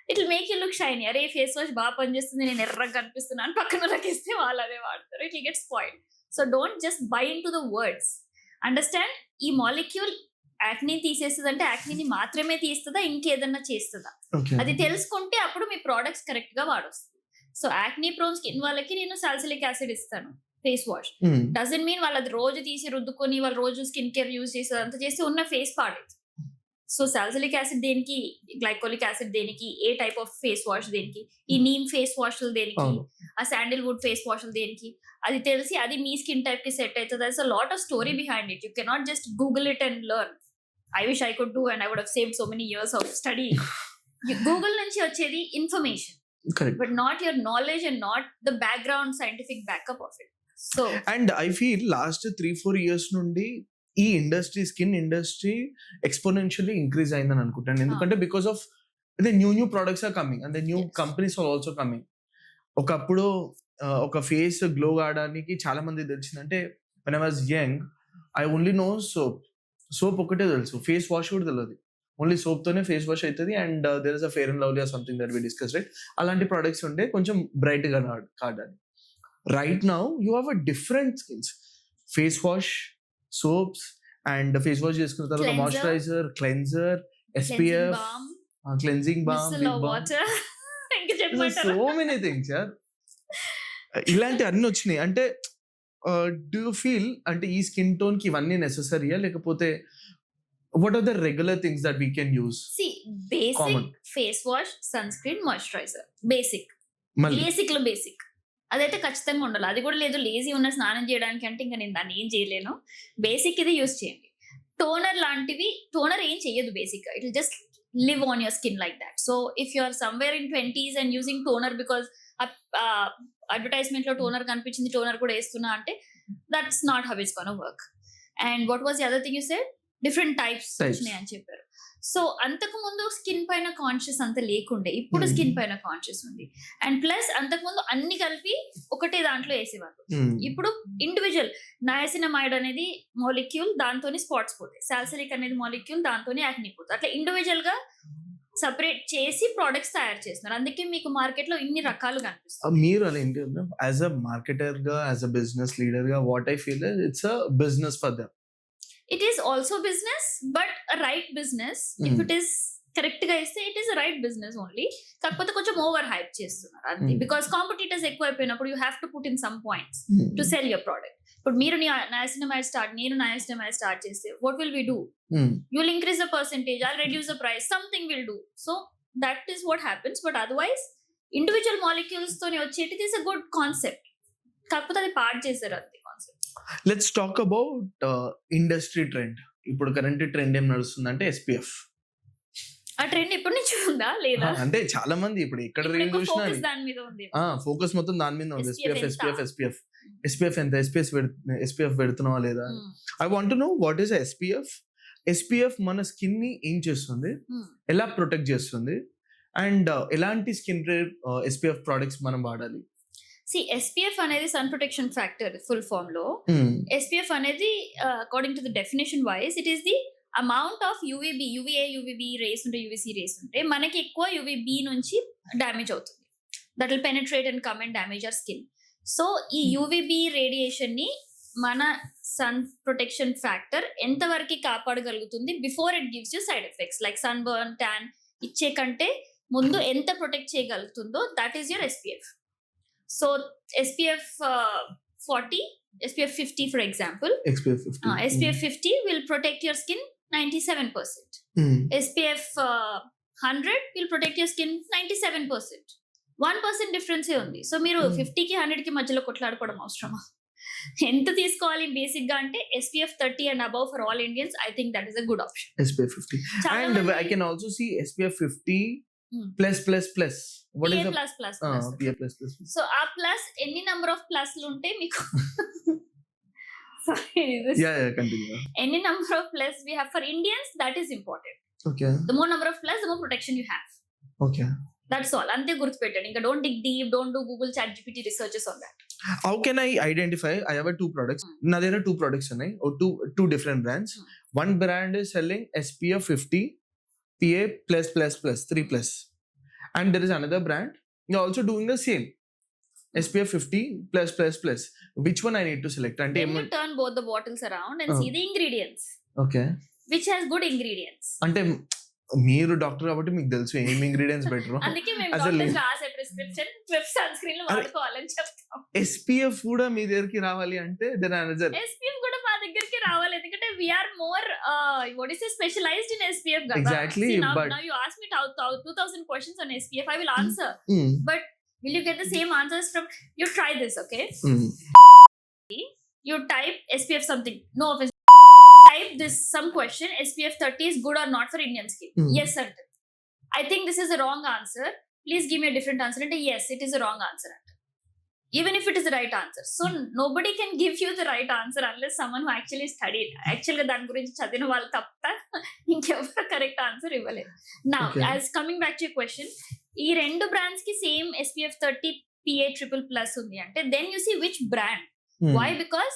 it will make you look shiny. అరే face wash బాగా పనిచేస్తుంది, నేను ఎర్రగా కనిపిస్తున్నాను, పక్కన వాళ్ళకి ఇస్తే వాళ్ళు అదే వాడతారు. It will get spoiled. So don't just by in to the words. Understand, ఈ మాలిక్యూల్ యాక్నీ తీసేస్తుంది అంటే యాక్నీని మాత్రమే తీస్తుందా, ఇంకేదన్నా చేస్తుందా, అది తెలుసుకుంటే అప్పుడు మీ ప్రోడక్ట్స్ కరెక్ట్ గా వాడొస్తుంది. సో యాక్నీ ప్రోన్ స్కిన్ వాళ్ళకి నేను సాలిసిలిక్ యాసిడ్ ఇస్తాను ఫేస్ వాష్. డజంట్ మీన్ వాళ్ళది రోజు తీసి రుద్దుకొని వాళ్ళు రోజు స్కిన్ కేర్ యూజ్ చేసి అంత చేసి ఉన్న ఫేస్ పాడేది. సో సాలిసిలిక్ యాసిడ్ దేనికి, గ్లైకోలిక్ యాసిడ్ దేనికి, ఏ టైప్ ఆఫ్ ఫేస్ వాష్ దేనికి, ఈ నీమ్ ఫేస్ వాష్లు దేనికి, ఆ శాండిల్వుడ్ ఫేస్ వాష్లు దేనికి, అది తెలిసి అది మీ స్కిన్ టైప్ కి సెట్ అవుతుంది. That's a lot of story behind it. You cannot just google it and learn. I wish I could do and I would have saved so many years of study. Google నుంచి వచ్చేది information, but not your knowledge and not the background scientific backup of it. So and I feel last 3-4 years నుండి ఈ industry, skin industry exponentially increase అయిందని అనుకుంటాను. ఎందుకంటే because of the new products are coming and the new companies are also coming. ఒకప్పుడు ఒక face glow కావడానికి చాలా మంది తెలిసిందంటే when I was young I only know soap ఒకటే తెలుసు, ఫేస్ వాష్ కూడా తెలియదు. ఓన్లీ సోప్ తోనే ఫేస్ వాష్ అవుతుంది and there is a Fair and Lovely or something that we discuss, right? అలాంటి ప్రొడక్ట్స్ ఉంటే కొంచెం బ్రైట్ గా కావడానికి. Right now you have a different skins, face wash, soaps and face wash చేసుకున్న తర్వాత moisturiser, cleanser, SPF, cleansing balm, so many things యార్. ఇలాంటి అన్ని వచ్చినాయి. అంటే డూ యూ ఫీల్ అంటే ఈ స్కిన్ టోన్ కి ఇవన్నీ నెసెసరీయా, లేకపోతే what are the regular things that we can use? See, basic common. Face wash, sunscreen, moisturizer, basic లో బేసిక్ అదైతే ఖచ్చితంగా ఉండాలి. అది కూడా లేదు లేజీ ఉన్న స్నానం చేయడానికి అంటే ఇంకా నేను దాన్ని ఏం చేయలేను. బేసిక్ ఇది యూస్ చేయండి. టోనర్ లాంటివి, టోనర్ ఏం చెయ్యదు basic, it will just live on your skin like that. So if you are somewhere in 20s and using toner because advertisement లో టోనర్ కనిపించింది, టోనర్ కూడా వేస్తున్నా అంటే that's not how it's gonna work. And what was the other thing you said? Different types వచ్చినాయి అని చెప్పారు. So అంతకు ముందు స్కిన్ పైన కాన్షియస్ అంత లేకుండే, ఇప్పుడు స్కిన్ పైన కాన్షియస్ ఉంది. అండ్ ప్లస్ అంతకు ముందు అన్ని కలిపి ఒకటే దాంట్లో వేసేవాళ్ళు. ఇప్పుడు ఇండివిజువల్ నయాసినమైడ్ అనేది మాలిక్యూల్, దాంతోనే స్పాట్స్ పోతాయి. సాలిసిలిక్ అనేది మాలిక్యూల్, దాంతోనే యాక్నీ పోతాయి. అట్లా ఇండివిజువల్ గా సెపరేట్ చేసి ప్రొడక్ట్స్ తయారు చేస్తున్నారు. అందుకే మీకు మార్కెట్ లో ఇన్ని రకాలు కనిపిస్తాయి. మీరు అలా ఏంటి, యాజ్ అ మార్కెటర్ గా, యాజ్ అ బిజినెస్ లీడర్ గా, what I feel it's a business for them. It is also business, but a right business. If it is correct గా ఇస్తే it is a right business only. కాకపోతే కొంచెం over hype చేస్తున్నారు అంతే. Because competitors ఎక్కువ అయిపోయినప్పుడు you have to put in some points to sell your product. ఇప్పుడు మీరు niacinamide start, నేను niacinamide start చేస్తే what will we do? You will increase the percentage, I'll reduce the price, something will do. So that is what happens. But otherwise individual molecules తోనే వచ్చేది, it is a good concept. కాకపోతే అది part చేశారు అంతే concept. Let's talk about industry trend. ఇప్పుడు current trend ఏం నడుస్తుందంటే SPF. ఆ trend ఇప్పటి నుంచి ఉందా లేదా? అంటే చాలా మంది ఇప్పుడు ఎక్కడ రీల్ చూసినా ఫోకస్ మొత్తం దాని మీద ఉంది. SPF ఎంత, SPF పెడుతున్నావా లేదా? I want to know what is SPF మన స్కిన్ ని ఏం చేస్తుంది, ఎలా ప్రొటెక్ట్ చేస్తుంది, అండ్ ఎలాంటి స్కిన్ SPF ప్రొడక్ట్స్ మనం వాడాలి? SPF అనేది sun protection factor full form లో. SPF అనేది according to the definition wise it is the amount of UVA, UVB rays ఉంటే, UVC రేస్ ఉంటే మనకి ఎక్కువ UVB నుంచి డ్యామేజ్ అవుతుంది. That will penetrate and come and damage our skin. So ఈ UVB radiation ని మన సన్ ప్రొటెక్షన్ ఫ్యాక్టర్ ఎంత వరకు కాపాడగలుగుతుంది before it gives you side effects like sunburn, tan ఇచ్చే కంటే ముందు ఎంత ప్రొటెక్ట్ చేయగలుగుతుందో that is your SPF. So SPF 40, SPF 50 for example. SPF 50 will protect your skin 97%. SPF 100 will protect your skin 97%. 1% difference ఏ ఉంది. So మీరు 50 కి 100 కి మధ్యలో కొట్లాడుకోవడం అవసరమా? ఎంత తీసుకోవాలి బేసిక్ గా అంటే SPF 30 and above for all Indians. I think that is a good option. SPF 50 and I can also see SPF 50 plus what is PA++. PA++. So ఆ ప్లస్ ఎన్ని నంబర్ ఆఫ్ ప్లస్లు ఉంటే మీకు continue. Any number of plus we have for Indians, that is important. Okay. The more number of plus, the more protection you have. Okay. That's all. Ante gurtupettanడి. Inga don't dig deep, don't do Google ChatGPT researches on that. How can I identify? I have 2 products. Now there are 2 products or two different brands. One brand is selling SPF 50 PA+++, 3+. And there is another brand you're also doing the same SPF 50+++. Which one I need to select? And then you turn both the bottles around and see the ingredients. Okay. Which has good ingredients. అంటే మీరు doctor కాబట్టి మీకు తెలుసు ఏం ingredients better. అందుకే మేము doctors రాసే prescription web sun screen లో వాడుకోవాలని చెప్తాం. SPF కూడా మీ దగ్గరికి రావాలి అంటే దెన్ అనదర్ SPF కూడా మా దగ్గరికి రావాలి, ఎందుకంటే we are more what is specialized in SPF కదా. Exactly, See, but now you ask me 2000 questions on SPF, I will answer, but will you get the same answers from, you try this, okay? You type SPF something, no offense, type this some question, SPF 30 is good or not for Indian skin. Yes sir, I think this is a wrong answer, please give me a different answer. And yes, it is a wrong answer, even if it is the right answer. So nobody can give you the right answer unless someone who actually studied, actually దాని గురించి చదివిన వాళ్ళు తప్ప ఇంకెవరు correct answer ఇవ్వలేదు. Now as coming back to your question, ఈ రెండు brands కి సేమ్ SPF 30 PA++ ఉంది అంటే then you see which brand. Why? Because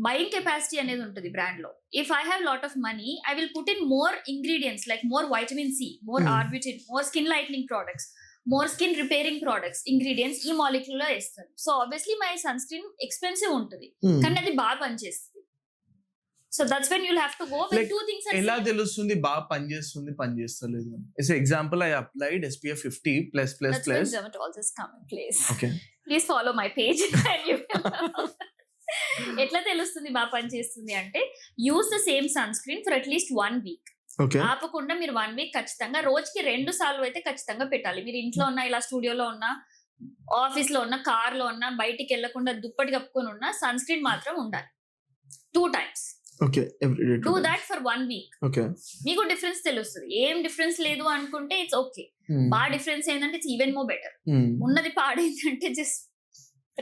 buying capacity అనేది ఉంటుంది బ్రాండ్ లో. If I have lot of money, I will put in more ingredients like more vitamin C, more arbutin, more skin lightening products, more skin repairing products, ingredients ఈ molecule లో వేస్తాను. So obviously my son screen expensive ఉంటుంది, కానీ అది బాగా పనిచేస్తుంది. So that's when you'll have to go with two things. ఎలా తెలుస్తుంది బాగా పనిచేస్తుంది పనిచేస్తలేదు అని? as an example, I applied SPF 50+++. Dermatologist come in place. Okay, please follow my page. ఎట్లా తెలుస్తుంది బాగా పనిచేస్తుంది అంటే, use the same sun screen for at least 1 week. ఆపకుండా మీరు 1 week ఖచ్చితంగా రోజుకి 2 సార్లు అయితే ఖచ్చితంగా పెట్టాలి. మీరు ఇంట్లో ఉన్న, ఇలా స్టూడియోలో ఉన్న, ఆఫీస్ లో ఉన్న, కార్ లో ఉన్న, బయటికి వెళ్లకుండా దుప్పటి కప్పుకొని ఉన్న, సన్ స్క్రీన్ మాత్రం ఉండాలి 2 times. Okay, every day. Do that for 1 week. Okay, మీకు డిఫరెన్స్ తెలుస్తుంది. ఏం డిఫరెన్స్ లేదు అనుకుంటే ఇట్స్ ఓకే. బాగా డిఫరెన్స్ ఏంటంటే ఇట్స్ ఈవెన్ మోర్ బెటర్. ఉన్నది పాడైందంటే just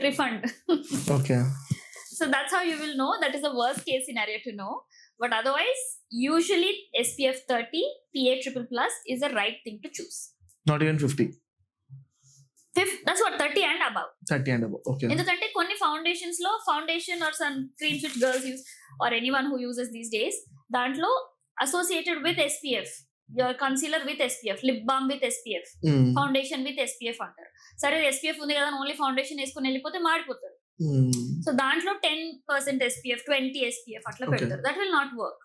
refund. Okay, so that's how you will know. That is the worst case scenario to know. But otherwise, usually SPF 30 PA++ is the right thing to choose. not even 50. That's what 30 and above. 30 and above. Okay, ఎందుకంటే కొన్ని foundations లో, foundation or sun creams which girls use or anyone who uses these days, దాంట్లో associated with SPF, your concealer with SPF, lip balm with SPF, foundation with SPF అంటారు. సరే SPF ఉంది కదా, only foundation వేసుకుని వెళ్ళిపోతే మాడిపోతారు. So దాంట్లో 10% SPF, 20 SPF అట్లా పెడతారు. That will not work.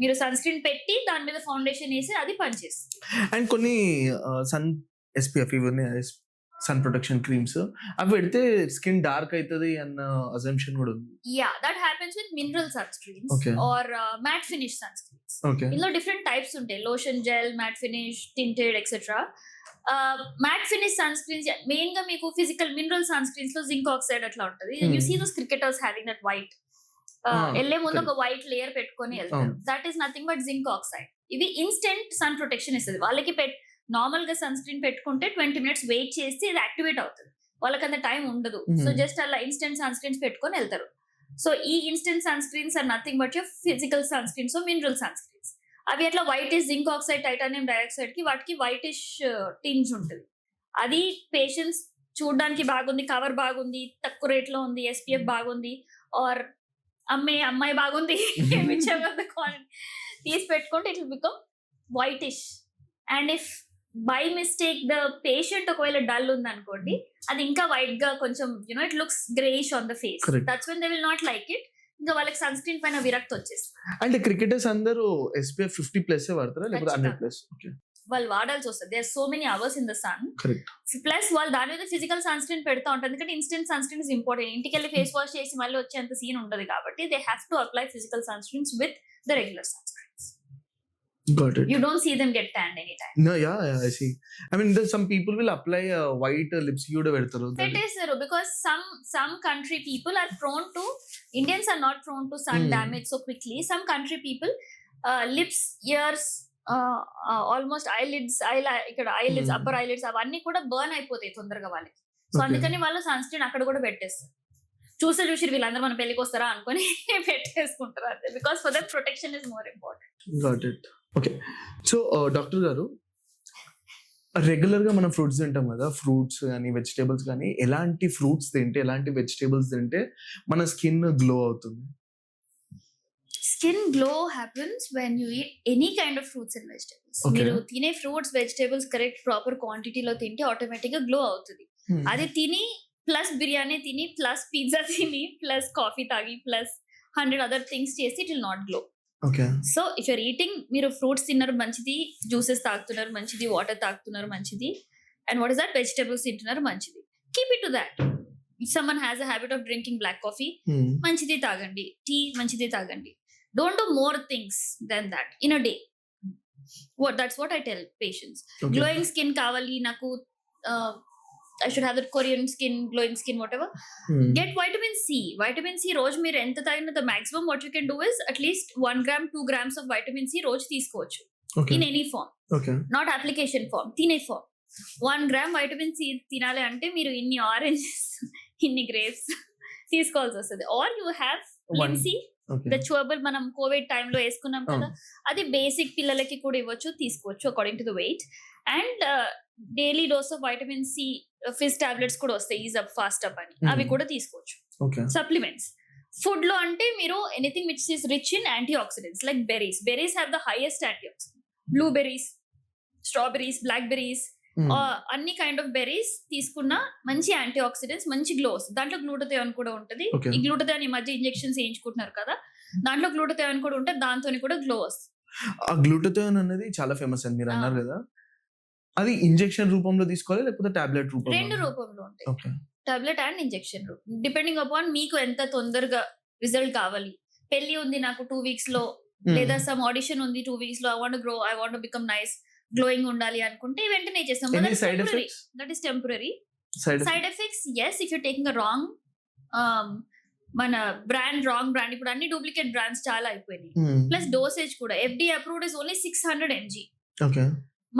మీరు సన్ స్క్రీన్ పెట్టి దాని మీద ఫౌండేషన్ వేసి అది పనిచేస్తుంది. అండ్ కొన్ని సన్ SPF ఇవన్నీ సన్ ప్రొటెక్షన్ క్రీమ్స్ అవి పెడితే స్కిన్ డార్క్ అవుతుంది అన్న అజంప్షన్ కూడా ఉంది. Yeah, that happens with mineral sunscreen or matte finish sunscreen. ఇందులో డిఫరెంట్ టైప్స్ ఉంటాయి, lotion, gel, matte finish, tinted etcetera. Matte finish sunscreen main గా మీకు ఫిజికల్ మినరల్ సన్ స్క్రీన్స్ లో zinc oxide అట్లా ఉంటుంది. You see those cricketers having that white, వెళ్ళే ముందు ఒక వైట్ లేయర్ పెట్టుకొని వెళ్తారు. That is nothing but zinc oxide. ఇది ఇన్స్టెంట్ సన్ ప్రొటెక్షన్ ఇస్తుంది వాళ్ళకి. నార్మల్ గా సన్ స్క్రీన్ పెట్టుకుంటే 20 minutes వెయిట్ చేస్తే ఇది యాక్టివేట్ అవుతుంది. వాళ్ళకి అంత టైం ఉండదు. సో జస్ట్ అలా ఇన్స్టెంట్ సన్ స్క్రీన్స్ పెట్టుకొని వెళ్తారు. సో ఈ instant sunscreen are nothing but your physical sunscreen, mineral sunscreen. అవి అట్లా whitish zinc oxide, titanium dioxide కి వాటికి వైటిష్ టింజ్ ఉంటుంది. అది పేషెంట్స్ చూడడానికి బాగుంది, కవర్ బాగుంది, తక్కువ రేట్ లో ఉంది, SPF బాగుంది, ఆర్ అమ్మాయి బాగుంది, తీసి పెట్టుకుంటే it will become whitish. And if by mistake the patient ఒకవేళ డల్ ఉంది అనుకోండి, అది ఇంకా వైట్ గా కొంచెం it looks greyish on the face. That's when they will not like it. ఇంకా వాళ్ళకి సన్ స్క్రీన్ పైన విరక్తి వచ్చేస్తుంది. అంటే క్రికెటర్స్ అందరూ SPF 50+ వాడతారా లేకపోతే 100+? ఓకే, వాళ్ళు వాడాల్సి వస్తుంది. There so many hours in the sun. Plus వాళ్ళు దాని మీద ఫిజికల్ సన్ స్క్రీన్ పెడతా ఉంటారు, ఎందుకంటే instant sunscreen is important. ఇంటికి వెళ్ళి ఫేస్ వాష్ చేసి మళ్ళీ వచ్చేంత సీన్ ఉండదు కాబట్టి they have to apply physical sunscreen with the regular sunscreen. Got it. You don't see them get tanned anytime. No, yeah, I see. I mean, some people will apply white lipstick kuda vedtaru. It is because some country people are prone to, Indians are not prone to sun damage so quickly. Some country people lips, ears, almost eyelids, eyelids, upper eyelids avanni kuda burn అయిపోతాయి తొందరగా వాళ్ళకి. So అందుకని వాళ్ళు sun screen అక్కడ కూడా పెట్టేస్తారు. చూసి వీళ్ళందరూ మన పెళ్లికి వస్తారా అనుకుని పెట్టేసుకుంటారు అంతే. Because for that protection is more important. Got it. Okay, so doctor గారు, రెగ్యులర్ గా మనం ఫ్రూట్స్ తింటాం కదా, ఫ్రూట్స్ కానీ వెజిటేబుల్స్ కానీ, ఎలాంటి ఫ్రూట్స్ తింటే, ఎలాంటి వెజిటేబుల్స్ తింటే మన స్కిన్ గ్లో అవుతుంది? Skin glow happens when you eat any kind of fruits and vegetables. మీరు తినే ఫ్రూట్స్, వెజిటేబుల్స్ కరెక్ట్ ప్రాపర్ క్వాంటిటీలో తింటే ఆటోమేటిక్ గా గ్లో అవుతుంది. అది తిని ప్లస్ బిర్యానీ తిని ప్లస్ పిజ్జా తిని ప్లస్ కాఫీ తాగి ప్లస్ 100 other things చేసి it will not glow. So if you're eating, మీరు ఫ్రూట్స్ తిన్నారు మంచిది, జ్యూసెస్ తాగుతున్నారు మంచిది, వాటర్ తాగుతున్నారు మంచిది, and what is that vegetables తింటున్నారు మంచిది, keep it to that. Someone has a habit of drinking black coffee, మంచిది తాగండి, టీ మంచిది తాగండి. Don't do more things than that in a day. That's what I tell patients. Okay. Glowing skin kavali naku, I should have that Korean skin, glowing skin, whatever. Get vitamin C. Vitamin C roj meer enta tagina, the maximum what you can do is at least 1 gram 2 grams of vitamin C roj teeskochu. Okay. In any form. Okay. Not application form, tine form. 1 gram vitamin C tinale ante meeru inni oranges inni grapes teeskovalsi vastadi, or you have linseed. Okay. The chewable మనం Covid టైంలో వేసుకున్నాం కదా, అది basic పిల్లలకి కూడా ఇవ్వచ్చు, తీసుకోవచ్చు according to the weight. And daily dose of vitamin C fizz tablets కూడా వస్తాయి, ఈజ్ అప్ ఫాస్ట్ అప్ అని, అవి కూడా తీసుకోవచ్చు. సప్లిమెంట్స్ ఫుడ్ లో అంటే మీరు anything which is rich in antioxidants like berries have the highest antioxidant. Blueberries, strawberries, blackberries, అన్ని కైండ్ ఆఫ్ బెర్రీస్ తీసుకున్న మంచి యాంటీ ఆక్సిడెంట్స్, మంచి గ్లో వస్తుంది. దాంట్లో గ్లూటథియోన్ కూడా ఉంటుంది. ఈ గ్లూటథియోన్ ఈ మధ్య ఇంజెక్షన్స్ వేయించుకుంటున్నారు కదా, దాంట్లో గ్లూటథియోన్ కూడా ఉంటే దాంతో కూడా గ్లో వస్తుంది. ఆ గ్లూటథియోన్ అనేది చాలా ఫేమస్ అని మీరు అన్నారు కదా, అది ఇంజెక్షన్ రూపంలో తీసుకోవాలి లేకపోతే టాబ్లెట్ రూపంలో? రెండు రూపంలో ఉంటాయి, టాబ్లెట్ అండ్ ఇంజెక్షన్ రూపం, డిపెండింగ్ అపాన్ మీకు ఎంత తొందరగా రిజల్ట్ కావాలి. పెళ్లి ఉంది నాకు 2 weeks లో, లేదా సమ్ ఆడిషన్ ఉంది 2 weeks లో, I want grow, I want become nice, glowing ఉండాలి అనుకుంటే వెంటనే చేస్తాం. That is temporary. Side effects yes, if you're taking a wrong మన రాంగ్ బ్రాండ్, ఇప్పుడు అన్ని డూప్లికేట్ బ్రాండ్స్ చాలా అయిపోయినాయి. ప్లస్ డోసేజ్ కూడా FDA approved is only 600 mg.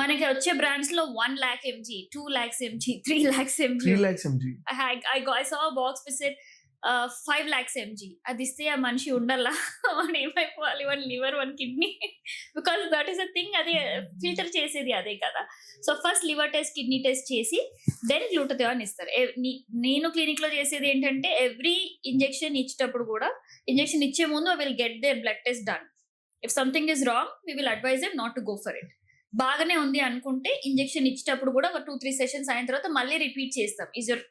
మనకి వచ్చే బ్రాండ్స్ లో 1 lakh mg, 2 lakhs mg, 3 lakhs mg. I saw a box which said 5 lakhs mg. అది ఇస్తే ఆ మనిషి ఉండాలా, వాడు ఏమైపోవాలి, 1 liver 1 kidney, because that is a thing. అది ఫిల్టర్ చేసేది అదే కదా. So first liver test, kidney test చేసి దెన్ గ్లూటథియోన్ ఇస్తారు. నేను క్లినిక్ లో చేసేది ఏంటంటే, ఎవ్రీ ఇంజెక్షన్ ఇచ్చేటప్పుడు కూడా, ఇంజెక్షన్ ఇచ్చే ముందు I will get their blood test done. If something is wrong we will advise them not to go for it. బాగానే ఉంది అనుకుంటే ఇంజెక్షన్ ఇచ్చేటప్పుడు కూడా ఒక 2-3 సెషన్స్ అయిన తర్వాత మళ్ళీ రిపీట్ చేస్తాం, is your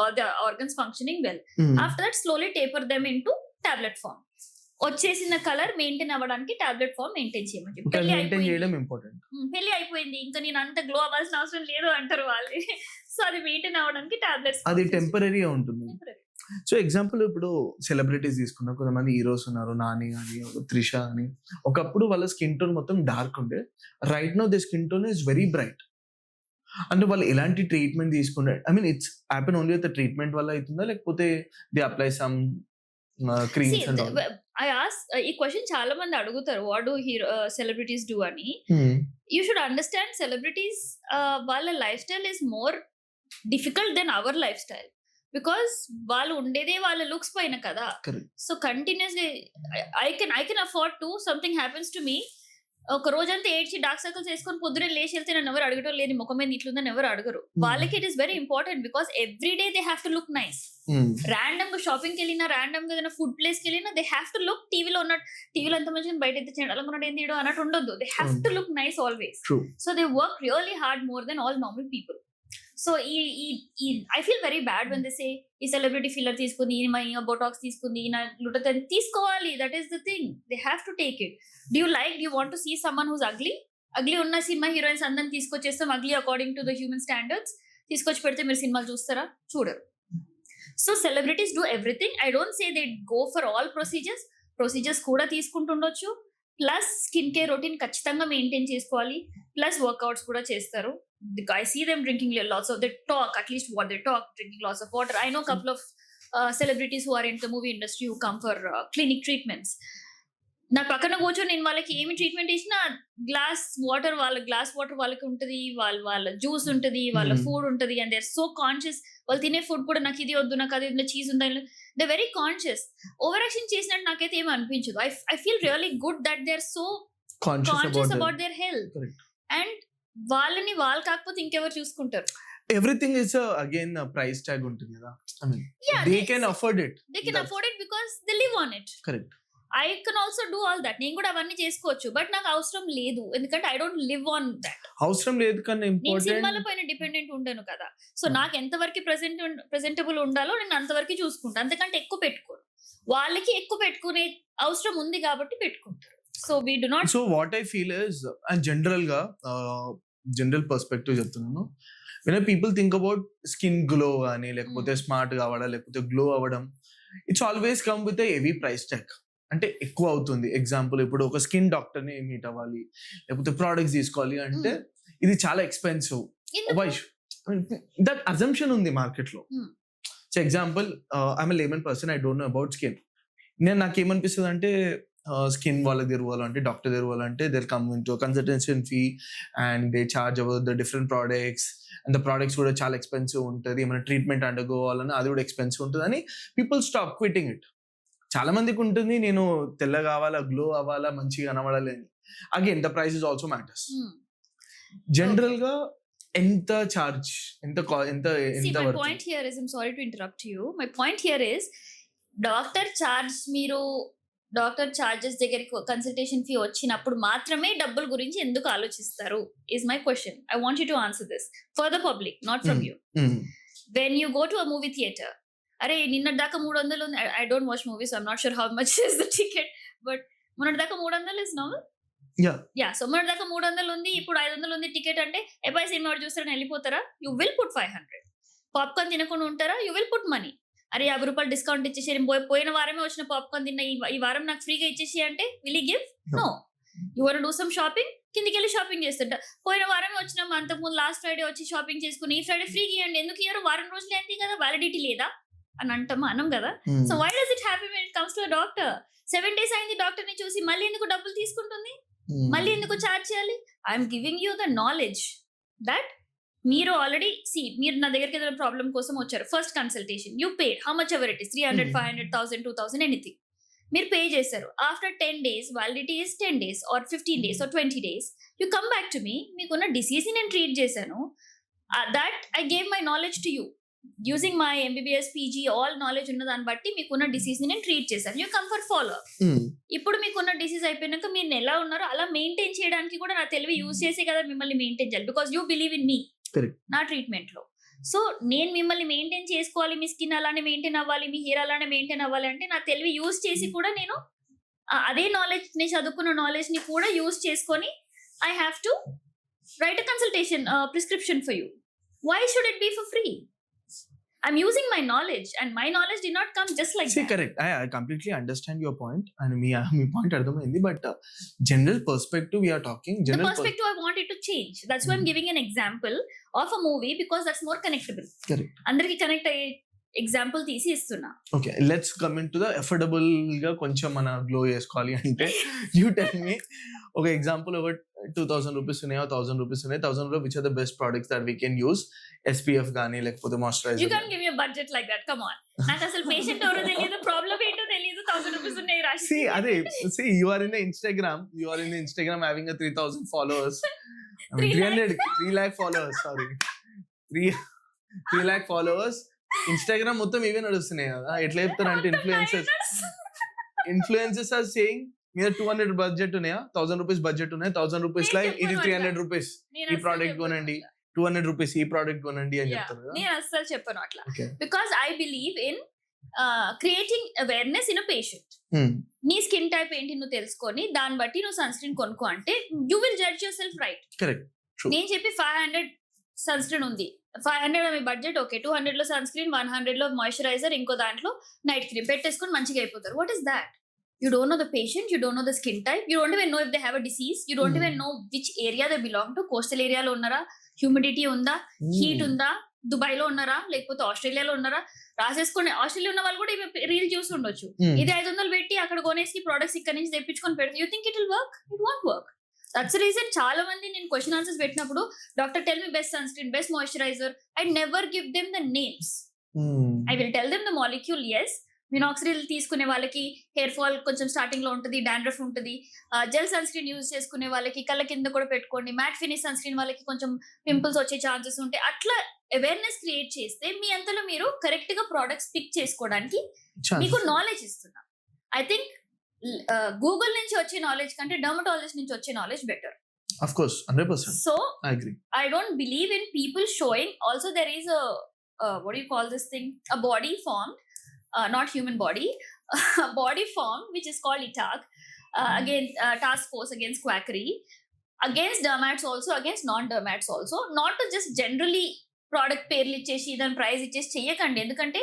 or the organs functioning well. After that slowly taper them into tablet form. వచ్చేసిన కలర్ మెయింటైన్ అవ్వడానికి టాబ్లెట్ ఫామ్ మెయింటైన్ చేయమని. పెళ్లి అయిపోయింది ఇంకా నేను అంత గ్లో అవ్వాల్సిన అవసరం లేదు అంటారు వాళ్ళు. సో అది మెయింటైన్ అవ్వడానికి టాబ్లెట్స్, అది టెంపరరీగా ఉంటుంది. సో ఎగ్జాంపుల్ ఇప్పుడు సెలబ్రిటీస్ తీసుకున్నా, కొంతమంది హీరోస్ ఉన్నారు, నాని అని, త్రిష అని. ఒకప్పుడు వాళ్ళ స్కిన్ టోన్ మొత్తం డార్క్ ఉండే, right now the skin tone is very bright. అంటే వాళ్ళు ఎలాంటి ట్రీట్మెంట్ తీసుకుంటే, I mean it's happen only with treatment వల్ల అవుతుందా, లేకపోతే they apply some creams and all? I ask ఈ క్వశ్చన్ చాలా మంది అడుగుతారు, వాట్ డు సెలబ్రిటీస్ డూ అని. యూ షుడ్ అండర్స్టాండ్, సెలబ్రిటీస్ వాళ్ళ lifestyle is more difficult than our lifestyle, because వాళ్ళు ఉండేదే వాళ్ళ లుక్స్ పైన కదా. So continuously I can afford to, something happens to me, ఒక రోజంతా ఏడ్చి డార్క్ సర్కిల్స్ వేసుకొని పొద్దునే లేచి వెళ్తే నన్ను ఎవరు అడగటం లేదు, ముఖం మీద ఇట్లుందని ఎవరు అడగరు. వాళ్ళకి it is very important, because every day they have to look nice. Random గా షాపింగ్ కి వెళ్ళినా, ర్యాండమ్ గా ఏదైనా ఫుడ్ ప్లేస్ కి వెళ్ళినా, దే హ్యావ్ టు లుక్, టీవీలో ఎంత మంచిగా బయట అయితే చెడాలనుకున్నాడు ఏంది అన్నట్టు ఉండొద్దు. They have to look nice always. So they work really hard more than all normal people. So I feel very bad when they say ఈ సెలబ్రిటీ ఫిల్లర్ తీసుకుంది, ఈయన బోటాక్స్ తీసుకుంది, ఈయన గ్లూటథియోన్ తీసుకోవాలి. That is the thing, they have to take it. Do you want to see someone whose ugly ఉన్న సినిమా heroines అందరిని తీసుకొచ్చేస్తాం, ugly according to the human standards తీసుకొచ్చి పెడితే మీరు సినిమాలు చూస్తారా? చూడరు. So celebrities do everything. I don't say they go for all procedures కూడా తీసుకుంటుండొచ్చు. ప్లస్ స్కిన్ కేర్ రొటీన్ ఖచ్చితంగా మెయింటైన్ చేసుకోవాలి. ప్లస్ వర్కౌట్స్ కూడా చేస్తారు. I see them drinking lots of, they talk, at least what they talk, drinking lots of water. I know a couple of celebrities who are in the movie industry who come for clinic treatments. నా పక్కన కూర్చొని నేను వాళ్ళకి ఏమి treatment ఇచ్చినా glass water వాళ్ళకి ఉంటుంది, వాళ్ళ జ్యూస్ ఉంటుంది, వాళ్ళ ఫుడ్ ఉంటుంది. And they are so conscious. వాళ్ళు తినే ఫుడ్ కూడా నాకు ఇది వద్దు, నాకు అది చీజ్ ఉందా, they very conscious. Overaction చేసినట్టు నాకైతే ఏమి అనిపించదు. I feel really good that they are so conscious about their health. And వాళ్ళని వాళ్ళు కాకపోతే ఇంకెవరు చూసుకుంటారు? Everything is again price tag ఉంటుంది కదా. I mean they can afford it because they live on it. Correct. I can also do all that. నేను కూడా అవన్నీ చేసుకోవచ్చు, బట్ నాకు అవసరం లేదు, ఎందుకంటే I don't live on that. అవసరం లేదు కానీ నేను సినిమాల పైన డిపెండెంట్ ఉండను కదా. సో నాకు ఎంతవరకు ప్రెజెంటబుల్ ఉండాలో నేను అంతవరకు చూసుకుంటాను, అంతకంటే ఎక్కువ పెట్టుకోను. వాళ్ళకి ఎక్కువ పెట్టుకునే అవసరం ఉంది కాబట్టి పెట్టుకుంటారు. So we do not. So what I feel is, and general ga general perspective చెప్తున్నాను. when people think about skin glow కానీ లేకపోతే స్మార్ట్ కావడం లేకపోతే గ్లో అవ్వడం, it's always come with a heavy price tag. అంటే ఎక్కువ అవుతుంది. ఎగ్జాంపుల్ ఇప్పుడు ఒక స్కిన్ డాక్టర్ని మీట్ అవ్వాలి లేకపోతే ప్రోడక్ట్స్ తీసుకోవాలి అంటే ఇది చాలా ఎక్స్పెన్సివ్. దట్ అజంప్షన్ ఉంది మార్కెట్లో. So example I'm a layman person, I don't know about skin. నాకేమనిపిస్తుంది అంటే స్కిన్ వాళ్ళకి తెరవాలంటే డాక్టర్ తెరవాలంటే they come in to consultation fee and they charge about the different products and the products కూడా చాలా expensive ఉంటుంది. ఏమైనా ట్రీట్మెంట్ అండర్గోవాలన్నా అది కూడా ఎక్స్పెన్సివ్ ఉంటుంది అని పీపుల్ స్టాప్ క్విట్టింగ్ ఇట్. చాలా మందికి ఉంటుంది నేను తెల్ల కావాలా, గ్లో అవ్వాలా, మంచిగా కనబడాలి అని. Again the price is also matters. General గా ఎంత చార్జ్, ఎంత my point here is, I'm sorry to interrupt you, my point here is doctor charges దగ్గరికి కన్సల్టేషన్ ఫీ వచ్చినప్పుడు మాత్రమే డబ్బుల గురించి ఎందుకు ఆలోచిస్తారు is my question. I want you to answer this for the public, not from you. When you go to a movie theater, అరే నిన్నటి దాకా 300 ఉంది. I don't watch movies, so I'm not sure how much is the ticket, but మొన్నటి దాకా 300 is normal. Yeah, so మొన్నటి దాకా 300 ఉంది, ఇప్పుడు 500 ఉంది టికెట్ అంటే ఎప్పుడు సినిమా చూస్తారని వెళ్ళిపోతారా? You will put 500. పాప్కార్న్ తినకుండా ఉంటారా? You will put money. అరే 50 రూపాయలు డిస్కౌంట్ ఇచ్చేసి పోయిన వారమే వచ్చిన పాప్కార్న్ తిన్న ఈ వారం నాకు ఫ్రీగా ఇచ్చేసి అంటే will give? No. You want to do some shopping, కిందికి వెళ్ళి షాపింగ్ చేస్తుంట. పోయిన వారమే వచ్చినాం, అంతకుముందు లాస్ట్ ఫ్రైడే వచ్చి షాపింగ్ చేసుకుని ఈ ఫ్రైడే ఫ్రీగా ఇవ్వండి. ఎందుకు ఇయ్యారు? వారం రోజులు ఏంటి కదా, వ్యాలిడిటీ లేదా అని అనం కదా. So why does it happy when it comes to a doctor? 7 days అయింది డాక్టర్ ని చూసి, మళ్ళీ ఎందుకు డబ్బులు తీసుకుంటుంది, మళ్ళీ ఎందుకు ఛార్జ్ చేయాలి? I'm giving you the knowledge that మీరు ఆల్రెడీ మీరు నా దగ్గరికి ఏదైనా ప్రాబ్లం కోసం వచ్చారు, first consultation you paid how much ever it is, 300, 500, 1000, 2000, anything మీరు పే చేశారు. After 10 days, validity is 10 days or 15 days or 20 days, you come back to me, మీకున్న డిసీజ్ ని నేను ట్రీట్ చేశాను. That I gave my knowledge to you using my MBBS PG all knowledge ఉన్న దాన్ని బట్టి మీకున్న డిసీజ్ ని నేను ట్రీట్ చేశాను. You come for follow. ఇప్పుడు మీకున్న డిసీజ్ అయిపోయినాక మీరు ఎలా ఉన్నారో అలా మెయింటైన్ చేయడానికి కూడా నా తెలివి యూజ్ చేసే కదా మిమ్మల్ని మెయింటైన్ చేయాలి. Because you believe in me, నా ట్రీట్మెంట్ లో. సో నేను మిమ్మల్ని మెయింటైన్ చేసుకోవాలి, మీ స్కిన్ అలానే మెయింటైన్ అవ్వాలి, మీ హెయిర్ అలానే మెయింటైన్ అవ్వాలి అంటే నా తెలివి యూజ్ చేసి కూడా నేను అదే నాలెడ్జ్, నేను చదువుకున్న నాలెడ్జ్ ని కూడా యూజ్ చేసుకొని I have to write a consultation prescription for you. Why should it be for free? I'm using my knowledge and my knowledge did not come just like that. Correct. I completely understand your point and me point ardhamaindi, but general perspective we are talking. The perspective I wanted to change. That's why I'm giving an example of a movie because that's more connectable. Correct. Andariki connect aye example తీసి ఇస్తున్నా. Okay, let's come into the affordable గా కొంచెం మన glow చేసుకోవాలి అంటే you tell me ఒక example ఒక 2000 rupees ఉన్నాయో 1000 రూపీస్ ఉన్నాయి. 1000 rupees which are the best products that we can use, SPF గానీ లేకపోతే moisturiser. You can't give me a budget like that, come on. నాకు అసలు పేషెంట్ ఎవరో తెలియదు, ప్రాబ్లం ఏంటో తెలియదు, 1000 రూపీస్ ఉన్నాయి రాసి. See you are in the Instagram having a 3000 followers. 3 lakh followers, sorry. 3 lakh followers. Instagram మొత్తం ఇవే నడుస్తున్నాయి కదా. ఎట్లా చెప్తారు అంటే ఇన్ఫ్లుయెన్సర్స్ ఆర్ సేయింగ్ మీద 200 బడ్జెట్ ఉన్నాయా, 1000 రూపీస్ బడ్జెట్ ఉన్నాయి, 1000 రూపీస్ లో ఇది 300 రూపీస్ ఈ ప్రోడక్ట్ కొనండి, 200 రూపీస్ ఈ ప్రోడక్ట్ కొనండి అని చెప్తారు కదా. నేను అస్సలు చెప్పను అట్లా. Because I believe in creating awareness in a patient. నీ స్కిన్ టైప్ ఏంటి నువ్వు తెలుసుకొని దాన్ని బట్టి నువ్వు సన్ స్క్రీన్ కొనుక్కో అంటే you will judge your self right. Correct. నేను చెప్పి 500 సన్ స్క్రీన్ ఉంది, 500 మీ బడ్జెట్, ఓకే 200 లో సన్ స్క్రీన్, 100 లో మాయిశ్చరైజర్, ఇంకో దాంట్లో నైట్ క్రీమ్ పెట్టేసుకొని మంచిగా అయిపోతారు. What is that? You don't know the patient, you don't know the skin type, you don't even know if they have a disease, you don't even know which area they belong to. Coastal area lo unnara, humidity unda, heat unda, Dubai lo unnara, lekapothe Australia lo unnara, రాసేసుకొని Australia ఉన్న వాళ్ళు కూడా reel చూసి ఉండొచ్చు. ఇది 500 పెట్టి అక్కడ కొనేసి ప్రొడక్ట్స్ ఇక్కడ నుంచి తెప్పించుకొని పెడితే you think it will work? It won't work. That's reason చాలా మంది నేను క్వశ్చన్ ఆన్సర్స్ పెట్టినప్పుడు doctor tell me best sunscreen, best moisturiser, I never give them the names. I will tell them the molecule. Yes, minoxidil తీసుకునే వాళ్ళకి hair fall కొంచెం starting లో ఉంటుంది, dandruff ఉంటుంది. జెల్ సన్ స్క్రీన్ యూజ్ చేసుకునే వాళ్ళకి కళ్ళ కింద కూడా పెట్టుకోండి. మ్యాట్ ఫినిష్ సన్ స్క్రీన్ వాళ్ళకి కొంచెం పింపుల్స్ వచ్చే ఛాన్సెస్ ఉంటాయి. అట్లా అవేర్నెస్ క్రియేట్ చేస్తే మీ అంతలో మీరు కరెక్ట్ గా ప్రొడక్ట్స్ పిక్ చేసుకోవడానికి మీకు నాలెడ్జ్ ఇస్తున్నా. ఐ థింక్ గూగుల్ నుంచి వచ్చే నాలెడ్జ్ కంటే డర్మటాలజిస్ట్ నుంచి వచ్చే knowledge better. Of course, 100%. So I agree. I don't believe in people showing. Also, there is a what do you call this thing? A body formed, not human body, a body formed which is called ITAG. Again, Task Force Against Quackery. against dermats also, against non-dermats also, not to just generally product పేర్లు ఇచ్చేసి దాని price ఇచ్చేసి చెయ్యకండి. ఎందుకంటే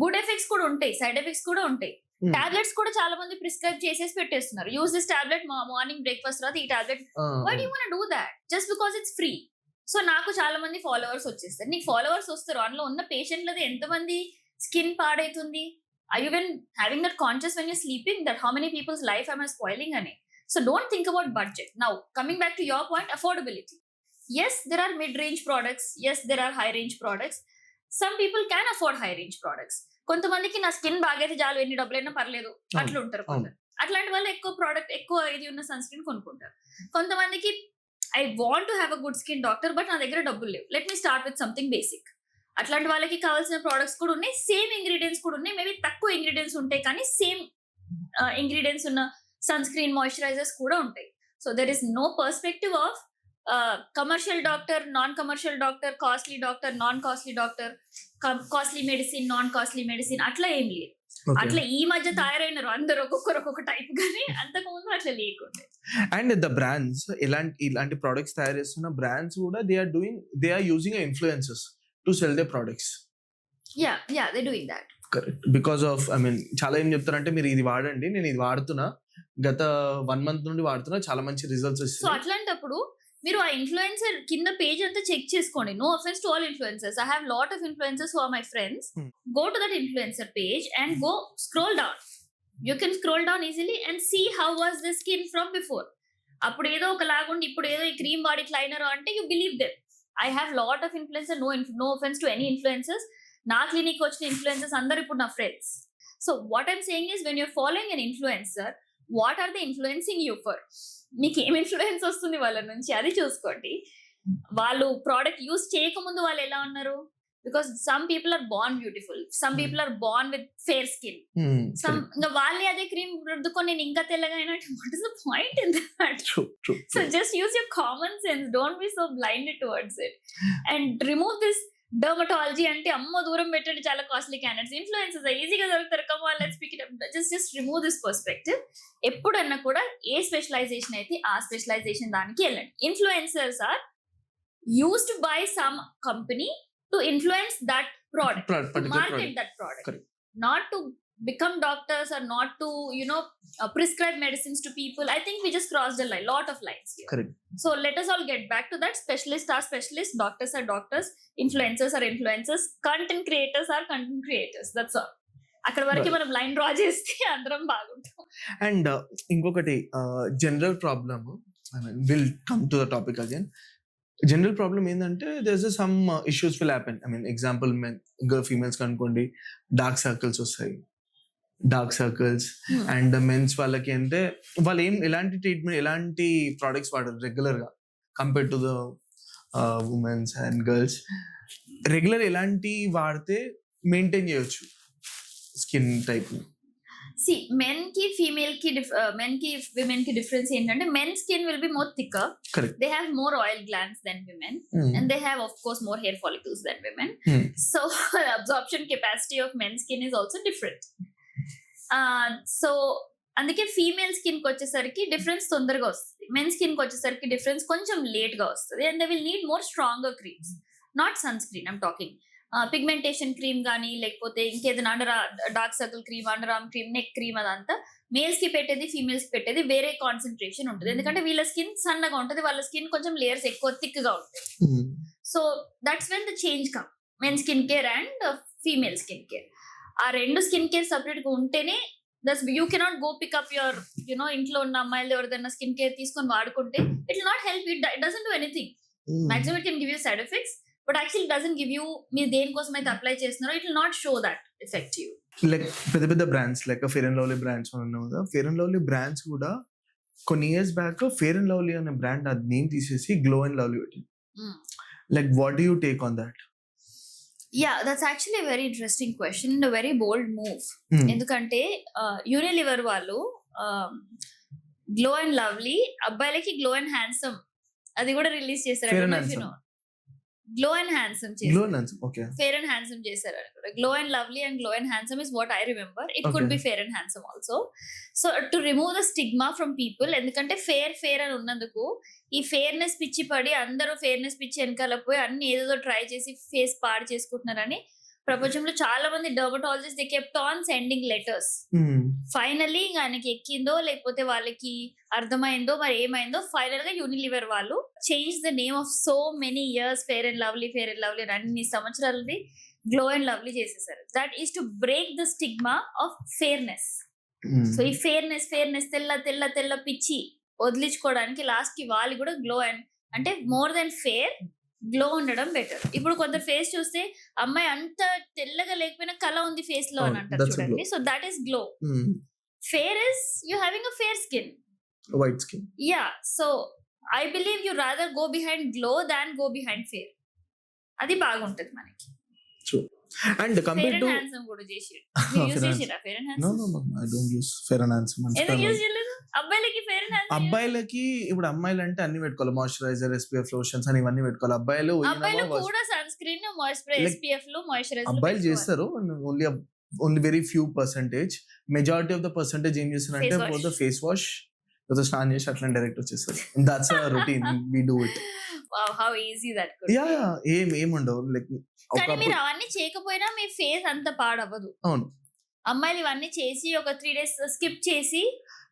good effects కూడా ఉంటాయి, side effects కూడా ఉంటాయి. Tablets కూడా చాలా మంది ప్రిస్క్రైబ్ చేసేసి పెట్టేస్తున్నారు. Use this tablet morning breakfast తర్వాత ఈ tablet. Why do you want do that just because it's free? So నాకు చాలా మంది ఫాలోవర్స్ వచ్చేస్తారు. నీకు ఫాలోవర్స్ వస్తారు, అందులో ఉన్న పేషెంట్లది ఎంతమంది skin పాడైతుంది? Are you even having that conscious when you're sleeping that how many people's life am I spoiling ani? So don't think about budget. Now coming back to your point, affordability. Yes, there are mid-range products. Yes, there are high-range products. Some people can afford high-range products. కొంతమందికి నా skin బాగైతే చాలు, ఎన్ని డబ్బులైనా పర్లేదు అట్లా ఉంటారు కొందరు. అట్లాంటి వాళ్ళు ఎక్కువ ప్రోడక్ట్, ఎక్కువ ఇది ఉన్న సన్ స్క్రీన్ కొనుక్కుంటారు. కొంతమందికి I want to have a good skin doctor, but నా దగ్గర డబ్బులు లేవు, let me start with something basic. అట్లాంటి వాళ్ళకి కావాల్సిన ప్రోడక్ట్స్ కూడా ఉన్నాయి, సేమ్ ఇంగ్రీడియంట్స్ కూడా ఉన్నాయి. మేబీ తక్కువ ఇంగ్రీడియంట్స్ ఉంటాయి కానీ సేమ్ ఇంగ్రీడియంట్స్ ఉన్న సన్ స్క్రీన్, మాయిశ్చరైజర్స్ కూడా ఉంటాయి. So there is no perspective of commercial doctor, non commercial doctor, costly doctor, non costly doctor, costly medicine, non costly medicine, అట్లా ఏం లేదు. అట్లా ఈ మధ్య తయారైనారు అందరు ఒక్కొక్కరు ఒక్కొక్క టైప్, కానీ అంతకు ముందు అట్లా లేకుండే. అండ్ ద బ్రాండ్స్ ఇలాంటి ప్రొడక్ట్స్ తయారు చేస్తున్న బ్రాండ్స్ కూడా they are using influencers to sell they products. Yeah they doing that. Correct. Because of చాలా ఏం చెప్తారంటే, మీరు ఇది వాడండి, నేను ఇది వాడుతున్నా, గత 1 month నుండి వాడుతున్నా, చాలా మంచి రిజల్ట్స్ వస్తాయి. సో అట్లాంటప్పుడు మీరు ఆ ఇన్ఫ్లుయెన్సర్ కింద పేజ్ అంతా చెక్ చేసుకోండి. No offence to all influencers, I have lot of influencers who are my friends. Go to that influencer page and go scroll down. You can scroll down easily and see how was the skin from before. అప్పుడు ఏదో ఒక లాగుండి ఇప్పుడు ఏదో ఈ cream వాడి ఇట్లా అయినారో అంటే you believe them. I have lot of influencer, no offence to any influencers. నా క్లినిక్ వచ్చిన ఇన్ఫ్లుయెన్సర్స్ అందరు ఇప్పుడు నా friends. So what I'm saying is, when you're following an influencer, what are they influencing you for? మీకు ఏం influence వస్తుంది వాళ్ళ నుంచి, అది చూసుకోండి. వాళ్ళు ప్రోడక్ట్ యూజ్ చేయకముందు వాళ్ళు ఎలా ఉన్నారు? Because some people are born beautiful, some people are born with fair skin. ఇంకా వాళ్ళే అదే క్రీమ్ రుద్దుకొని నేను ఇంకా తెల్లగా అయినట్టు, what is the point in that? So just use your common sense, don't be so blinded towards it and remove this dermatology అంటే అమ్మో దూరం పెట్టండి, చాలా కాస్ట్లీ క్యాండిడేట్స్. ఇన్ఫ్లుయెన్సర్స్ ఈజీగా దొరుకుతారు, come on let's pick it up. Just remove this perspective. ఎప్పుడన్నా కూడా ఏ స్పెషలైజేషన్ అయితే ఆ స్పెషలైజేషన్ దానికి వెళ్ళండి. Influencers are used by some company to influence that product, market that product, not to become doctors or not to prescribe medicines to people. I think we just crossed a lot of lines here. Correct. So let us all get back to that. Specialists are specialists, doctors are doctors, influencers are influencers, content creators are content creators. That's all. అక్కడ వరకు మనం line draw చేస్తే అందరం బాగుంటాం. And ఇంకొకటి general problem, will come to the topic again. General problem ఏంటంటే, there is some issues will happen. Example females అనుకోండి, dark circles వస్తాయి, డార్క్ సర్కిల్స్. అండ్ మెన్స్ వాళ్ళకి అంటే వాళ్ళు ఎలాంటి ట్రీట్మెంట్, ఎలాంటి ప్రోడక్ట్స్ వాడరు రెగ్యులర్ గా compare to the women's and girls. Regular ఎలాంటి వాడితే మెయింటైన్ చేయొచ్చు skin type? See, men ki female ki men ki women ki difference ఏంటంటే, men skin will be more thicker. Correct. They have more oil glands than women, and they have of course more hair follicles than women. So absorption capacity of men's skin is also different. So అందుకే female skin కి వచ్చేసరికి difference తొందరగా వస్తుంది, men skin కి వచ్చేసరికి difference కొంచెం late గా వస్తుంది. And they will need more stronger creams, not sunscreen I'm talking. Pigmentation cream కానీ లేకపోతే ఇంకేదైనా dark circle cream, underarm cream, neck cream, అదంతా మేల్స్ కి పెట్టేది ఫీమేల్స్ కి పెట్టేది వేరే కాన్సన్ట్రేషన్ ఉంటుంది. ఎందుకంటే వీళ్ళ స్కిన్ సన్నగా ఉంటుంది, వాళ్ళ స్కిన్ కొంచెం లేయర్స్ ఎక్కువ థిక్ గా ఉంటాయి. So that's when the change come, men skin care and female skin care. ఆ రెండు స్కిన్ కేర్ సపరేట్ గా ఉంటేనే you cannot go pick up your ఇంట్లో ఉన్న అమ్మాయిలు ఎవరిదైనా స్కిన్ కేర్ తీసుకొని వాడుకుంటే it will not help. It doesn't do anything. Maximum it can give you side effects, but actually doesn't give you, మీరు దేనికోసం అయితే అప్లై చేస్తున్నారో it will not show that effect you. Like పెద్ద పెద్ద brands like fair and lovely brands ఉన్నాం కదా, fair and lovely brands కూడా కొన్ని years back fair and lovely అనే బ్రాండ్ అది నేమ్ తీసేసి గ్లో అండ్ లవ్లీ పెట్టింది. Like what do you take on that? Yeah, that's actually a very interesting question and a very bold move. ఎందుకంటే Unilever వాళ్ళు glow and lovely, అబ్బాయిలకి glow and handsome అది కూడా release చేశారు. Glow and handsome glow చేశారు, okay. Fair and handsome చేశారు అని కూడా. Glow and lovely and glow and handsome is what I remember. It could be fair and handsome also. So to remove the stigma from people, ఎందుకంటే fair అని ఉన్నందుకు ఈ fairness పిచ్చి పడి అందరూ ఫేర్నెస్ పిచ్చి వెనకాల పోయి అన్ని ఏదో ట్రై చేసి ఫేస్ పాడు చేసుకుంటున్నారని ప్రపంచంలో చాలా మంది dermatologist they kept on sending letters. Finally ఆయనకి ఎక్కిందో లేకపోతే వాళ్ళకి అర్థమైందో మరి ఏమైందో, ఫైనల్ గా యూనిలివర్ వాళ్ళు change the name of so many years fair and lovely అన్ని సంవత్సరాలది గ్లో అండ్ లవ్లీ చేసేసారు. That is to break the stigma of fairness. So ఈ ఫేర్నెస్ తెల్ల పిచ్చి వదిలించుకోవడానికి లాస్ట్ కి వాళ్ళు కూడా గ్లో అండ్ అంటే మోర్ దెన్ ఫేర్ గ్లో ఉండడం బెటర్. ఇప్పుడు కొందరు ఫేస్ చూస్తే అమ్మాయి అంత తెల్లగా లేకపోయినా కళ ఉంది ఫేస్ లో అని అంటారు చూడండి. So that is glow. Fair is you having a fair skin, white skin. Yeah. So I believe you rather go behind glow than go behind fair. అది బాగుంటది మనకి. And compared to handsome కూడా చేసి use చేసిరా fair and handsome? No, I don't use fair and handsome. ఎందుకు use చేయలేదు? అబ్బాయిలకి fair and handsome, అబ్బాయిలకి ఇప్పుడు అమ్మాయిలు అంటే అన్ని పెట్టుకోవాలి, మాయిశ్చరైజర్, SPF లోషన్స్ అని ఇవన్నీ పెట్టుకోవాలి. అబ్బాయిలు కూడా సన్ స్క్రీన్, మాయిశ్చరైజర్, SPF లో మాయిశ్చరైజర్ అబ్బాయిలు చేస్తారు. Only very few percentage. Majority of the percentage ఏం చేస్తారంటే పోతే ఫేస్ వాష్ లేదా స్నానం చేసి అట్లా డైరెక్ట్ వచ్చేస్తారు. That's a routine, we do it. Wow, how easy that could be. ఏం ఉండవు. లైక్ కానీ మీరు అవన్నీ చేయకపోయినా మీ ఫేస్ అంత పాడవదు. అవును, అమ్మాయిలు ఇవన్నీ చేసి ఒక 3 days స్కిప్ చేసి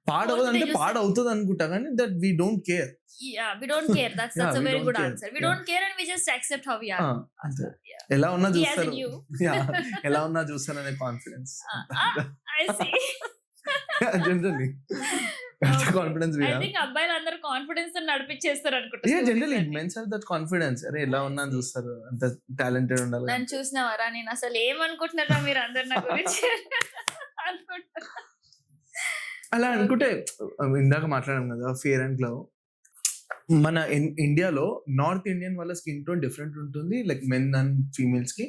పాడవదు అంటే పాడవుతుంది అనుకుంటా, కానీ that we don't care. Yeah, we don't care. That's a very good answer. We don't care and we just accept how we are. ఎలా ఉన్నా చూస్తారు. ఎలా ఉన్నా చూస్తారు అనే confidence. I see. Generally confidence. I think అబ్బాయిలు అందరూ కాన్ఫిడెన్స్ తో నడిపించేస్తారు అనుకుంటా. Generally mens have that confidence. అరే ఎలా ఉన్నా చూస్తారు, అంత టాలెంటెడ్ ఉండాలి. నన్ను చూసినావరా, నేను అసలు ఏమనుకుంటున్నారా మీరు అందరు నా గురించి అనుకుంటారు. అలా అనుకుంటే ఇందాక మాట్లాడాం కదా ఫేర్ అండ్ గ్లో. మన ఇండియాలో నార్త్ ఇండియన్ వాళ్ళ స్కిన్ టోన్ డిఫరెంట్ ఉంటుంది, లైక్ మెన్ అండ్ ఫీమేల్స్ కి.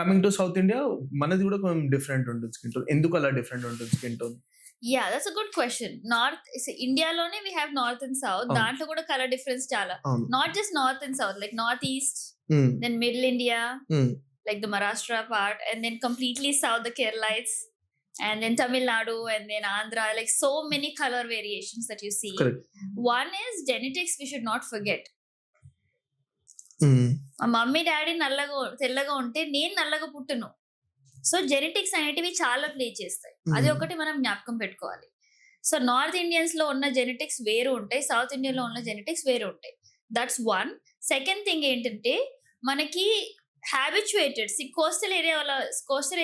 కమింగ్ టు సౌత్ ఇండియా మనది కూడా కొంచెం డిఫరెంట్ ఉంటుంది స్కిన్ టోన్. ఎందుకు అలా డిఫరెంట్ ఉంటుంది skin tone? Yeah, that's a good question. ఇండియాలోనే we have north and south. దాంట్లో కూడా కలర్ డిఫరెన్స్ చాలా. Not just north and south, like north east, then middle India, like the Maharashtra part, and then completely south the Keralites, and then Tamil Nadu, and then Andhra. Like so many color variations that you see. Correct. One is genetics, we should not forget. మా mummy daddy తెల్లగా ఉంటే నేను నల్లగా పుట్టును. So genetics అనేటివి చాలా play చేస్తాయి. అది ఒకటి మనం జ్ఞాపకం పెట్టుకోవాలి. సో నార్త్ ఇండియన్స్ లో ఉన్న జెనెటిక్స్ వేరు ఉంటాయి, సౌత్ ఇండియన్ లో ఉన్న జెనెటిక్స్ వేరు ఉంటాయి. That's one. సెకండ్ థింగ్ ఏంటంటే మనకి హ్యాబిచుయేటెడ్ కోస్టల్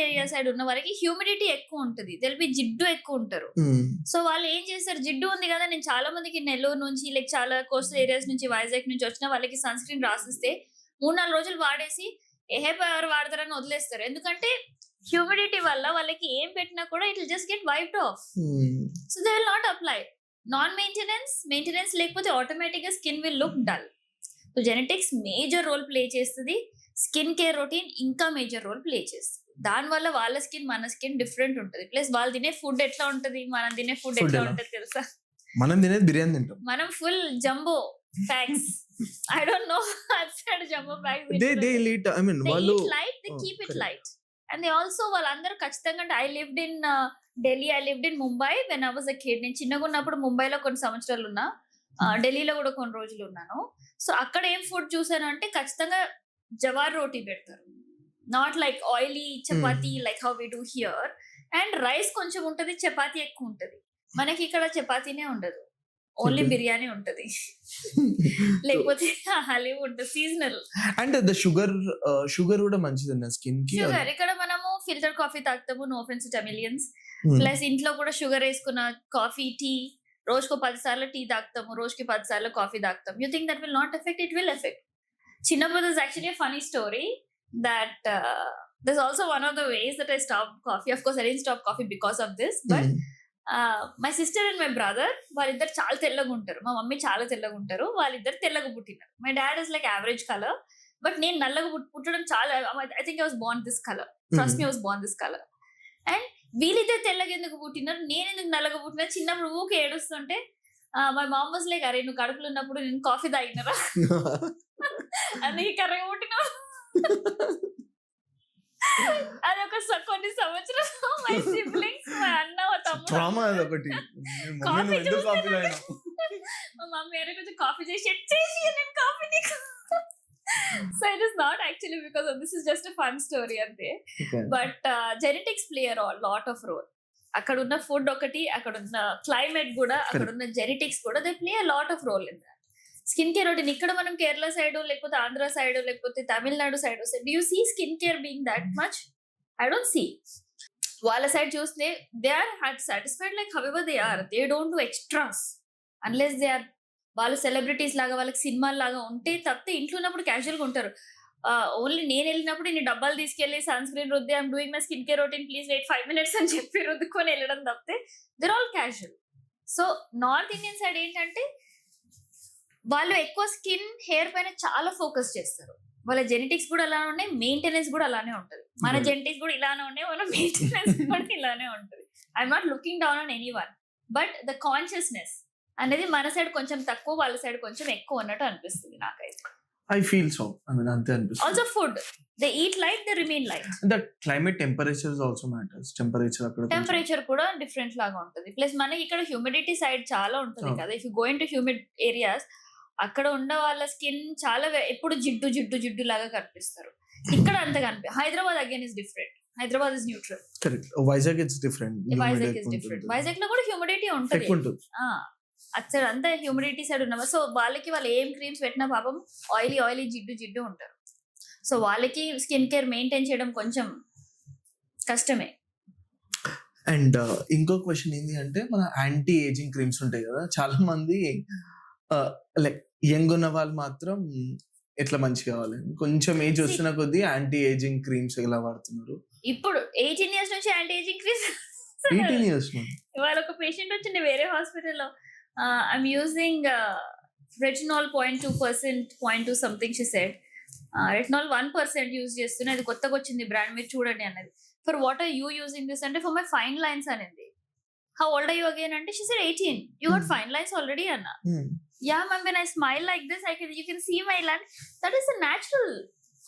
ఏరియా సైడ్ ఉన్న వాళ్ళకి హ్యూమిడిటీ ఎక్కువ ఉంటుంది, తెలిపి జిడ్డు ఎక్కువ ఉంటారు. సో వాళ్ళు ఏం చేస్తారు, జిడ్డు ఉంది కదా, నేను చాలా మందికి నెల్లూరు నుంచి లైక్ చాలా కోస్టల్ ఏరియాస్ నుంచి వైజాగ్ నుంచి వచ్చిన వాళ్ళకి సన్ స్క్రీన్ రాసిస్తే 3-4 రోజులు వాడేసి ఎవరు వాడతారని వదిలేస్తారు. ఎందుకంటే హ్యూమిడిటీ వల్ల వాళ్ళకి ఏం పెట్టినా కూడా it will just get wiped off. So they will not apply. Non maintenance లేకపోతే ఆటోమేటిక్ గా skin will look dull. So genetics major role play చేస్తుంది. స్కిన్ కేర్ రొటీన్ ఇంకా మేజర్ రోల్ ప్లే చేస్తుంది. దాని వల్ల వాళ్ళ స్కిన్ మన స్కిన్ డిఫరెంట్ ఉంటుంది. ప్లస్ వాళ్ళు తినే ఫుడ్ ఎట్లా ఉంటది, మనం తినే ఫుడ్ ఎట్లా ఉంటది తెలుసా? మనం తినేది బిర్యానీ తింటాం. మనం full jumbo packs. I don't know. I've said jumbo packs. They eat. I mean, they eat light. They keep it light. And they also వాళ్ళందరూ ఖచ్చితంగా అంటే I lived in Delhi, I lived in Mumbai when I was a kid. నేను చిన్నగా ఉన్నప్పుడు ముంబైలో కొన్ని సంవత్సరాలు ఉన్నా, ఢిల్లీలో కూడా కొన్ని రోజులు ఉన్నాను. సో అక్కడ ఏం ఫుడ్ చూసాను అంటే ఖచ్చితంగా జవార్ రోటీ పెడతారు. Not like oily chapati like how we do here. And rice కొంచెం ఉంటది, చపాతీ ఎక్కువ ఉంటది. మనకి ఇక్కడ చపాతీనే ఉండదు, ఓన్లీ బిర్యానీ ఉంటది, లేకపోతే హలీం ఉంటుంది సీజనల్. అండ్ ద షుగర్ కూడా మంచిది స్కిన్ కి. షుగర్ ఇక్కడ మనము ఫిల్టర్ కాఫీ తాగుతాము, no offence to Tamilians. Plus ఇంట్లో కూడా షుగర్ వేసుకున్న కాఫీ, టీ, రోజుకు 10 సార్లు టీ తాగుతాము, రోజుకి 10 సార్లు కాఫీ తాగుతాం. You think that will not affect? It will affect. చిన్నప్పుడు is actually a funny story that there's also one of the ways that I stopped coffee. Of course I didn't stop coffee because of this, but my sister and my brother వాళ్ళిద్దరు చాలా తెల్లగా ఉంటారు. మా mummy చాలా తెల్లగా ఉంటారు, వాళ్ళిద్దరు తెల్లగా పుట్టినారు. My dad is like average colour, but నేను నల్లగా పుట్టడం చాలా, I think I was born this colour. Trust me, I was born this colour. And వీళ్ళిద్దరు తెల్లగా ఎందుకు పుట్టినారు, నేను ఎందుకు నల్లగా పుట్టినా? చిన్నప్పుడు ఊకే ఏడుస్తుంటే మై మామ్ వాస్ లైక్, అరే నువ్వు కడుపులో ఉన్నప్పుడు నేను కాఫీ తాగినరా అందుకే కర్రగా పుట్టిన. అది ఒక కొన్ని సంవత్సరాలు మై సిబ్లింగ్స్, మా అన్న, మా తమ్ముడు ట్రామా అదొకటి. కాఫీ చూస్తే మా మమ్మీ అరే కొంచెం కాఫీ చేసి నేను కాఫీ నీకు. So it is not actually because of this, is just a fun story ante. But genetics play a lot of role. అక్కడ ఉన్న ఫుడ్ ఒకటి, అక్కడ ఉన్న క్లైమేట్ కూడా, అక్కడ ఉన్న జెనెటిక్స్ కూడా, they play a lot of role in that. Skin care routine ఇక్కడ మనం కేరళ సైడ్ లేకపోతే ఆంధ్ర సైడ్ లేకపోతే Tamil Nadu side do you see skin care being that much? I don't see. వాళ్ళ సైడ్ చూస్తే they are satisfied like however they are. They don't do extras unless they are వాళ్ళు celebrities లాగా, వాళ్ళకి సినిమాలు లాగా ఉంటే తప్పితే ఇంట్లో ఉన్నప్పుడు క్యాజువల్గా ఉంటారు. ఓన్లీ నేను వెళ్ళినప్పుడు నేను డబ్బాలు తీసుకెళ్లి సన్ స్క్రీన్ రుద్ది I'm doing my skin care routine please wait 5 minutes అని చెప్పి రుద్దుకొని వెళ్ళడం తప్పితే they're all casual. So north Indian side ఏంటంటే వాళ్ళు ఎక్కువ స్కిన్ హెయిర్ పైన చాలా ఫోకస్ చేస్తారు. వాళ్ళ జెనెటిక్స్ కూడా అలానే ఉన్నాయి, మెయింటెనెన్స్ కూడా అలానే ఉంటుంది. మన జెనెటిక్స్ కూడా ఇలానే ఉన్నాయి, మన మెయింటెనెన్స్ కూడా ఇలానే ఉంటుంది. I'm not looking down on any one, but the consciousness అనేది మన సైడ్ కొంచెం తక్కువ, వాళ్ళ సైడ్ కొంచెం ఎక్కువ అన్నట్టు అనిపిస్తుంది నాకైతే. I feel so. I mean, ante అనిపిస్తుంది. Also food. They eat light, they remain light. The climate temperatures also matters. Temperature అక్కడ టెంపరేచర్ కూడా డిఫరెంట్ లాగా ఉంటుంది. ప్లస్ మనకి ఇక్కడ హ్యూమిడిటీ సైడ్ చాలా ఉంటుంది కదా. If you go into humid areas, అక్కడ ఉన్న వాళ్ళ స్కిన్ చాలా ఎప్పుడు జిడ్డు జిడ్డు జిడ్డు లాగా కనిపిస్తారు. ఇక్కడ అంత Hyderabad again is different. Hyderabad is neutral. Correct. Vizag it's different. Vizag is different. Vizag లో కూడా హ్యూమిడిటీ ఉంటుంది. అక్కడ అంతా హ్యూమిడిటీ సైడ్ ఉన్నవా. సో వాళ్ళకి వాళ్ళు ఏం క్రీమ్స్ పెట్టినా పాపం ఆయిలీ జిడ్డు జిడ్డు ఉంటారు. సో వాళ్ళకి స్కిన్ కేర్ మెయింటైన్ చేయడం కొంచెం కష్టమే. అండ్ ఇంకో క్వశ్చన్ ఏంటి అంటే, మన యాంటీ ఏజింగ్ క్రీమ్స్ ఉంటాయి కదా, చాలా మంది లైక్ యంగ్ ఉన్న వాళ్ళు మాత్రం ఎట్లా మంచి కావాలి, కొంచెం ఏజ్ వస్తున్న కొద్దీ యాంటీ ఏజింగ్ క్రీమ్స్ ఎలా వాడుతున్నారు? ఇప్పుడు 18 years నుంచి యాంటీ ఏజింగ్ క్రీమ్స్. 18 years ఇవాళ ఒక పేషెంట్ వచ్చింది వేరే హాస్పిటల్లో. I'm using retinol 0.2%, 0.2 something she said. Retinol 1% use చేస్తున్నా, అది కొత్తగా వచ్చింది బ్రాండ్, మీరు చూడండి అన్నది. For what are you using this అంటే ఫర్ మై ఫైన్ లైన్స్ అనింది. How old are you again అంటే she said 18. You got fine lines already అన్నా. Yeah ma'am, when I smile like this you can see my line. That is a natural.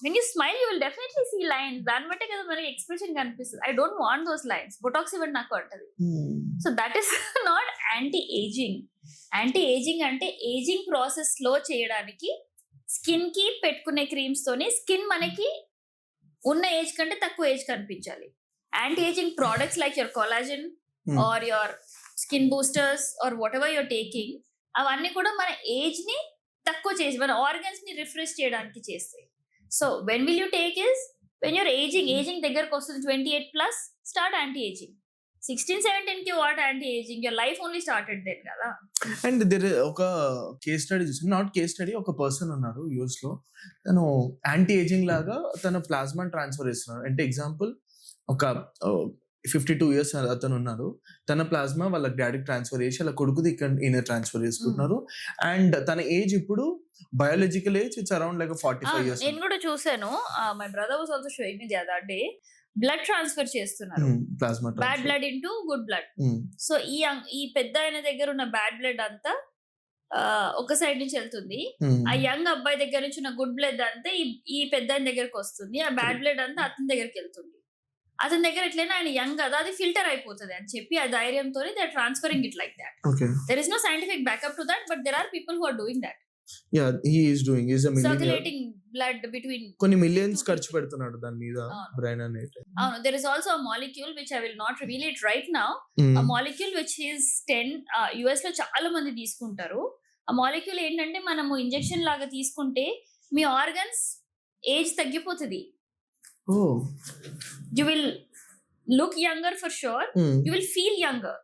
When you smile you will definitely see lines. దాన్ని బట్టే కదా మనకి expression కనిపిస్తుంది. I don't want those lines. Botox ఇవ్వండి నాకు అంటది. So that is not anti ageing. Anti ageing అంటే ageing process slow చేయడానికి స్కిన్ కి పెట్టుకునే క్రీమ్స్ తోని స్కిన్ మనకి ఉన్న ఏజ్ కంటే తక్కువ ఏజ్ కనిపించాలి. Anti ageing products like your collagen or your skin boosters or whatever you're taking, అవన్నీ కూడా మన ఏజ్ ని తక్కువ చేసి మన ఆర్గన్స్ ని రిఫ్రెష్ చేయడానికి చేస్తాయి. So when will you take is when your ageing దగ్గరకు వస్తుంది 28+, స్టార్ట్ యాంటీ ఏజింగ్. 16-17 కి what anti ageing, your life only started then కదా. అండ్ దేర్ ఒక కేస్ స్టడీ చూసాను, నాట్ కేస్ స్టడీ, ఒక పర్సన్ ఉన్నారు యూఎస్ లో, తను యాంటీ ఏజింగ్ లాగా తన ప్లాస్మా ట్రాన్స్ఫర్ చేస్తున్నారు. అంటే ఎగ్జాంపుల్, ఒక 52 years అతను ఉన్నారు, తన ప్లాస్మా వాళ్ళ డాడీకి ట్రాన్స్ఫర్ చేసి అలా కొడుకుది ఇక్కడ ఈయన ట్రాన్స్ఫర్ చేసుకుంటున్నారు. అండ్ తన ఏజ్ ఇప్పుడు biological age it's around like 45 years. నేను కూడా చూసాను, my brother was also showing me the other day. Blood transfer చేస్తున్నారు, plasma bad blood into good blood. So ఈ పెద్ద ఆయన దగ్గర ఉన్న బ్యాడ్ బ్లడ్ అంతా ఒక సైడ్ నుంచి వెళ్తుంది, ఆ యంగ్ అబ్బాయి దగ్గర నుంచి ఉన్న గుడ్ బ్లడ్ అంతా ఈ పెద్ద ఆయన దగ్గరకు వస్తుంది, ఆ బ్యాడ్ బ్లడ్ అంతా అతని దగ్గరికి వెళ్తుంది. అతని దగ్గర ఎట్లయినా ఆయన యంగ్ కదా, అది ఫిల్టర్ అయిపోతుంది అని చెప్పి ఆ ధైర్యంతో they are transferring it like that. There is no scientific backup to that, but there are people who are doing that. Yeah, he is doing. He's a millionaire. Circulating blood between కొన్ని millions ఖర్చు పెడుతున్నాడు దాని మీద, brain అనేది. There is also a molecule which I will not reveal it right now. A molecule which is 10 US లో చాలా మంది తీసుకుంటారు. ఆ మాలిక్యూల్ ఏంటంటే మనము ఇంజెక్షన్ లాగా తీసుకుంటే మీ ఆర్గన్స్ ఏజ్ తగ్గిపోతుంది. You will look younger for sure. You will feel younger.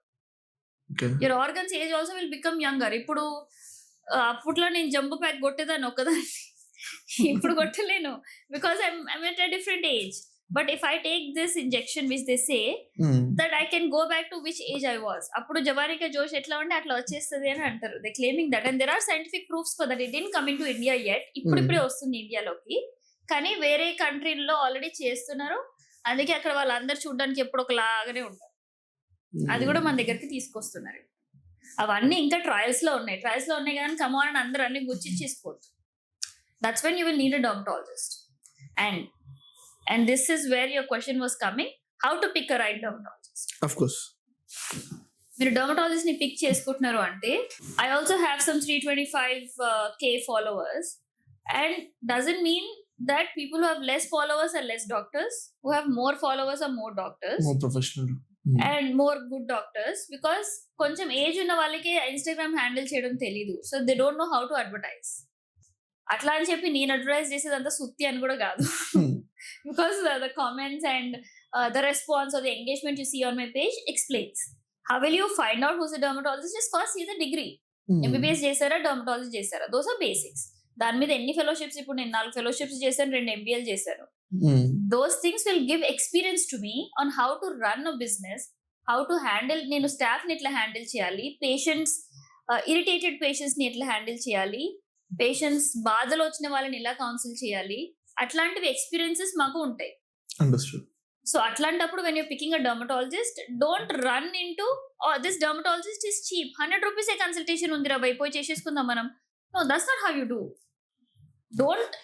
Your organs age also will become younger. ఇప్పుడు అప్పట్లో నేను జంబో ప్యాక్ కొట్టేదాన్ని ఒకదాన్ని, ఇప్పుడు కొట్టలేను because I'm at a different age. But if I take this injection which they say that I can go back to which age I was. అప్పుడు జవానికా జోష్ ఎట్లా ఉంటే అట్లా వచ్చేస్తుంది అని అంటారు. They claiming that and there are scientific proofs for that. It didn't come in to India yet. ఇప్పుడిప్పుడే వస్తుంది ఇండియాలోకి, కానీ వేరే కంట్రీల్లో ఆల్రెడీ చేస్తున్నారు. అందుకే అక్కడ వాళ్ళందరూ చూడడానికి ఎప్పుడు ఒకలాగానే ఉంటారు. అది కూడా మన దగ్గరికి తీసుకొస్తున్నారు. అవన్నీ ఇంకా ట్రయల్స్ లో ఉన్నాయి కానీ కమాన్ అందరూ అన్ని గుర్తించేసుకోవచ్చు. that's when you will need a dermatologist. And this is where your question was coming, how to pick a right dermatologist. Of course. మీరు డర్మటాలజిస్ట్ ని పిక్ చేసుకుంటున్నారు అంటే I also have some 325K followers, and doesn't mean that people who have less followers are less doctors, who have more followers are more doctors, More professional. and more good doctors, because కొంచెం age ఉన్న వాళ్ళకి Instagram handle చేయడం తెలీదు, so they don't know how to advertise. అట్లా అని చెప్పి నేను advertise చేసేదంతా సుత్తి అని కూడా కాదు, because the comments and the response or the engagement you see on my page explains. How will you find out who's a dermatologist? Just first see the degree. MBBS చేశారా, dermatology చేశారా, those are basics. దాని మీద ఎన్ని fellowships, ఇప్పుడు నేను 4 fellowships చేశాను, 2 MBL చేశాను. Those things will give experience to me on how to run a business, how to handle, నేను స్టాఫ్ ని ఎట్లా హ్యాండిల్ చేయాలి, పేషెంట్స్ ఇరిటేటెడ్ పేషెంట్స్ ని ఎట్లా హ్యాండిల్ చేయాలి, పేషెంట్స్ బాధలు వచ్చిన వాళ్ళని ఎలా కౌన్సిల్ చేయాలి, అట్లాంటివి ఎక్స్పీరియన్సెస్ మాకు ఉంటాయి. Understood. So అట్లాంటప్పుడు when you're picking a dermatologist, don't run into, oh, this dermatologist is cheap, 100 rupees a consultation ఉందిరా బై, పోయి చేసేసుకుందాం మనం. No, that's not how you do. Don't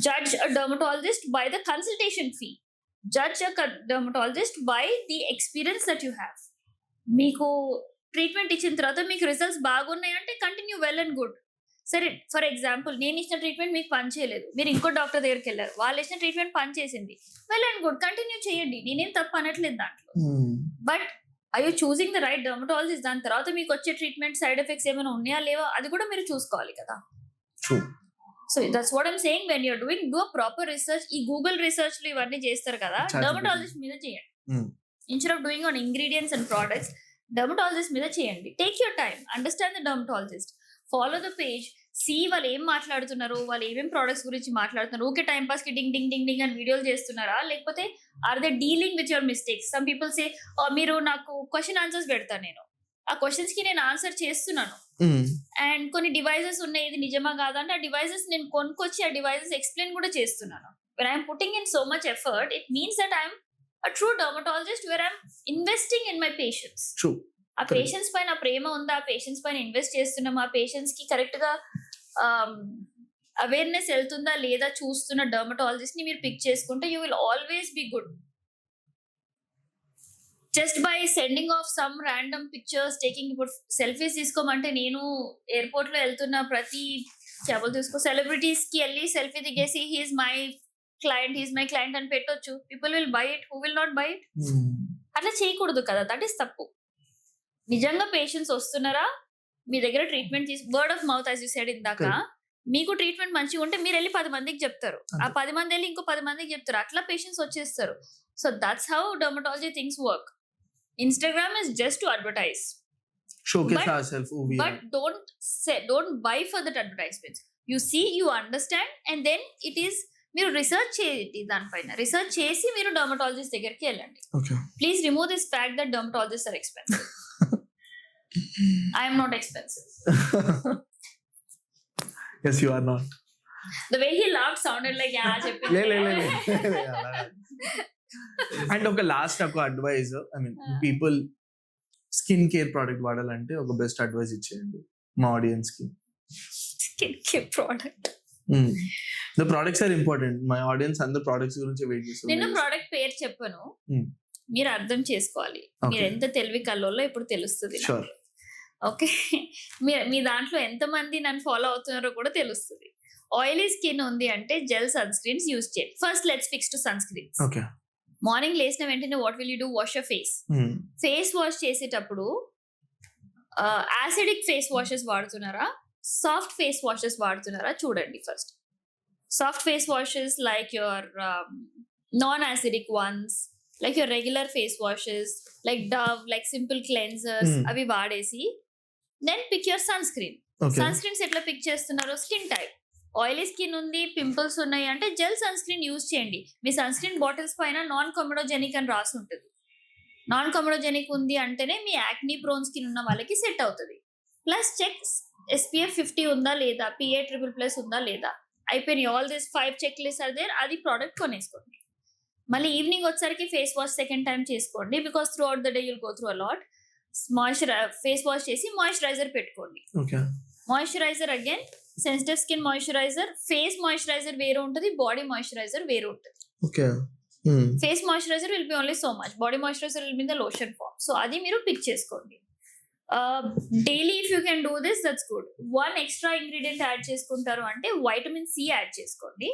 judge a dermatologist by the consultation fee. Judge a dermatologist by the experience that you have. మీకు treatment ఇచ్చిన తర్వాత మీకు results బాగున్నాయి అంటే కంటిన్యూ వెల్ అండ్ గుడ్. సరే, ఫర్ ఎగ్జాంపుల్ నేను ఇచ్చిన treatment మీకు పని చేయలేదు, మీరు ఇంకో డాక్టర్ దగ్గరికి వెళ్ళారు, వాళ్ళు ఇచ్చిన ట్రీట్మెంట్ పని చేసింది, వెల్ అండ్ గుడ్, కంటిన్యూ చేయండి, నేనేం తప్పు అనట్లేదు దాంట్లో. But I you choosing the right dermatologist, దాని తర్వాత మీకు వచ్చే ట్రీట్మెంట్ సైడ్ ఎఫెక్ట్స్ ఏమైనా ఉన్నాయా లేవా అది కూడా మీరు చూసుకోవాలి కదా. So that's what I'm saying, when you're doing, do a proper research. ఈ గూగుల్ రీసెర్చ్ లో ఇవన్నీ చేస్తారు కదా, డర్మటాలజిస్ట్ మీద చేయండి. Instead of doing on ingredients and products, dermatologist మీద చేయండి. Take your time, understand the dermatologist, follow the page, see వాళ్ళు ఏం మాట్లాడుతున్నారు, వాళ్ళు ఏమేం ప్రోడక్ట్స్ గురించి మాట్లాడుతున్నారు, ఊకే టైం పాస్ కి డింగ్ డింగ్ డింగ్ డింగ్ అని వీడియోలు చేస్తున్నారా, లేకపోతే are they dealing with your mistakes. Some people say, మీరు నాకు క్వశ్చన్ ఆన్సర్స్ పెడతాను, నేను ఆ క్వశ్చన్స్ కి నేను ఆన్సర్ చేస్తున్నాను, అండ్ కొన్ని డివైజెస్ ఉన్నాయి, ఇది నిజమా కాదా అంటే ఆ డివైజెస్ నేను కొనుక్కొచ్చి ఆ డివైజెస్ ఎక్స్ప్లెయిన్ కూడా చేస్తున్నాను. When I'm putting in so much effort, it means that I'm a true dermatologist where I'm investing in my patients. ఆ పేషెంట్స్ పైన ప్రేమ ఉందా, ఆ పేషెంట్స్ పైన ఇన్వెస్ట్ చేస్తున్నాం, ఆ పేషెంట్స్ కి కరెక్ట్ గా అవేర్నెస్ వెళ్తుందా లేదా చూస్తున్న డర్మటాలజిస్ట్ ని మీరు పిక్ చేసుకుంటే you will always be good. Just by sending of some random pictures, taking, ఇప్పుడు సెల్ఫీస్ తీసుకోమంటే నేను ఎయిర్పోర్ట్ లో వెళ్తున్న ప్రతి చెబులు తీసుకో, సెలబ్రిటీస్ కి వెళ్ళి సెల్ఫీ దిగేసి హీఈస్ మై క్లయింట్ అని పెట్టొచ్చు, people will buy it, who will not by it. అట్లా చేయకూడదు కదా, దట్ ఈస్ తప్పు. నిజంగా పేషెంట్స్ వస్తున్నారా, మీ దగ్గర treatment word of mouth, as you said ఇందాక, మీకు ట్రీట్మెంట్ మంచిగా ఉంటే మీరు వెళ్ళి 10 మందికి చెప్తారు, ఆ 10 మంది వెళ్ళి ఇంకో 10 మందికి చెప్తారు, అట్లా పేషెంట్స్ వచ్చేస్తారు. So that's how dermatology things work. Instagram is just to advertise, showcase ourselves, but don't buy for that advertisements. You see, you understand, and then it is, మీరు రీసెర్చ్ చేయండి, దానిపైన రీసెర్చ్ చేసి మీరు డర్మటాలజిస్ట్ దగ్గరికి వెళ్ళండి. Please remove this fact that dermatologist are expensive. I am not expensive. Yes, you are not. The way he laughed sounded like, yeah, cheppindi. And ఒక last ఒక advice, I mean people skin care product వాడాలంటే ఒక best advice ఇచ్చేయండి మా audience కి. Skin care product, the products are important. My audience అందరు products గురించి wait చేస్తారు. నేను ప్రోడక్ట్ పేరు చెప్పను, మీరు అర్థం చేసుకోవాలి. మీరు ఎంత తెలివి కల్లోలో ఇప్పుడు తెలుస్తుంది. ఓకే, మీ దాంట్లో ఎంతమంది నన్ను ఫాలో అవుతున్నారో కూడా తెలుస్తుంది. ఆయిలీ స్కిన్ ఉంది అంటే జెల్ సన్ స్క్రీన్స్ యూజ్ చేయండి. First let's fix to sunscreens. Morning లేచిన వెంటనే what will you do, wash your face. Face wash చేసేటప్పుడు యాసిడిక్ ఫేస్ వాషెస్ వాడుతున్నారా, సాఫ్ట్ ఫేస్ వాషెస్ వాడుతున్నారా చూడండి. First soft face washes like your non acidic ones, like your regular face washes like Dove, like simple cleansers, అవి వాడేసి then pick your sunscreen. Sunscreens ఎట్లా pick చేస్తున్నారో, skin type, oily skin ఉంది, pimples ఉన్నాయి అంటే gel sun screen use చేయండి. మీ sun screen bottles పైన non కమోడోజెనిక్ అని రాసి ఉంటుంది. నాన్ కమోడోజెనిక్ ఉంది అంటేనే మీ యాక్నీ ప్రోన్ స్కిన్ ఉన్న వాళ్ళకి సెట్ అవుతుంది. ప్లస్ చెక్ SPF 50 ఉందా లేదా, PA++ ఉందా లేదా, అయిపోయినాయి. All this 5 checklist are there. అది ప్రోడక్ట్ కొనేసుకోండి. మళ్ళీ ఈవినింగ్ వచ్చేసరికి ఫేస్ వాష్ సెకండ్ టైం చేసుకోండి, because throughout the day you'll go through a lot. Face wash చేసి మాయిశ్చరైజర్ పెట్టుకోండి. Moisturiser again sensitive skin moisturiser, face moisturiser వేరే ఉంటుంది, body moisturiser వేరే ఉంటుంది. Okay. Face moisturiser will be only so much, body moisturiser will be the lotion form. So అది మీరు pick చేసుకోండి. Daily if you can do this that's good. One extra ingredient add చేసుకుంటారు అంటే vitamin C add చేసుకోండి.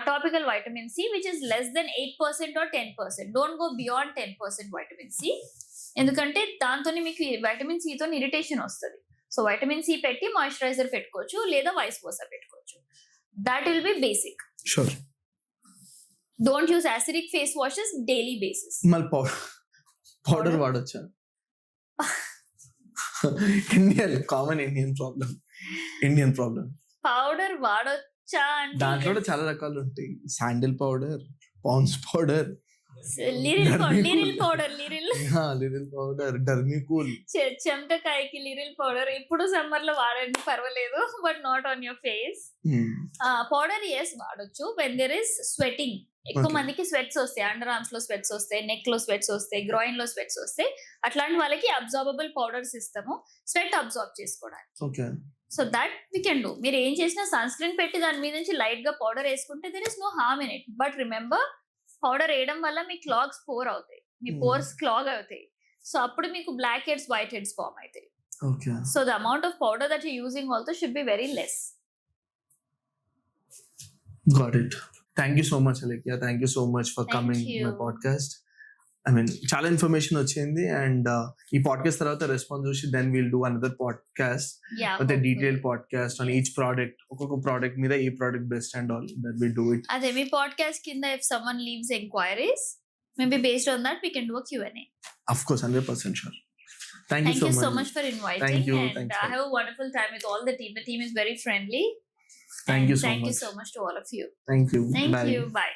Topical vitamin C which is less than 8% or 10%. Don't go beyond 10% vitamin C, ఎందుకంటే దాంతో మీకు vitamin C తో irritation వస్తుంది. So vitamin C పెట్టి moisturiser పెట్టుకోవచ్చు, లేదా వైస్ వర్సా పెట్టుకోవచ్చు. That will be basic. Sure. Don't use acidic face washes daily basis. మళ్ళీ పౌడర్ వాడొచ్చా? Common Indian problem. పౌడర్ వాడొచ్చా అంటే దాంట్లో కూడా చాలా రకాలు ఉంటాయి. Sandal powder, Pond's powder, Liril powder, Dermicool, చెమటకాయకి లిరిల్ పౌడర్. ఇప్పుడు సమ్మర్ లో వాడండి, పర్వాలేదు, but not on your face. Powder ఎస్ వాడొచ్చు వెన్ దెర్ ఇస్ స్వెటింగ్. ఎక్కువ మందికి స్వెట్స్ వస్తాయి, అండర్ ఆర్మ్స్ లో స్వెట్స్ వస్తాయి, నెక్ లో స్వెట్స్ వస్తాయి, గ్రాయిన్ లో స్వెట్స్ వస్తాయి. అట్లాంటి వాళ్ళకి అబ్జార్బబుల్ పౌడర్స్ ఇస్తాము స్వెట్ అబ్జార్బ్ చేసుకోవడానికి. So that we can do. మీరు ఏం చేసినా సన్ స్క్రీన్ పెట్టి దాని మీద నుంచి లైట్ గా పౌడర్ వేసుకుంటే there is no harm in it. But remember, powder వేయడం వల్ల మీ క్లాగ్స్ పోర్ అవుతాయి, మీ పోర్స్ క్లాగ్ అవుతాయి. సో అప్పుడు మీకు black heads, white heads form అవుతాయి. So the amount of powder that you using also should be very less. Got it. Thank you so much, Alekhya. Thank you so much for coming to my podcast. I mean, చాలా information వచ్చింది, and ఈ podcast తర్వాత response చూసి then will do another podcast with detail podcast on each product. ఒక్కొక్క product మీద ఈ product best and all that will do it. అదే మీ పాడ్కాస్ట్ కింద if someone leaves enquiries, maybe based on that we can do a Q&A. Of course, 100% sure. Thank you so much for inviting. Thank you. And I have a wonderful time with all the team. The team is very friendly. Thank you so much. Thank you so much to all of you. Thank you. Thank you. Bye.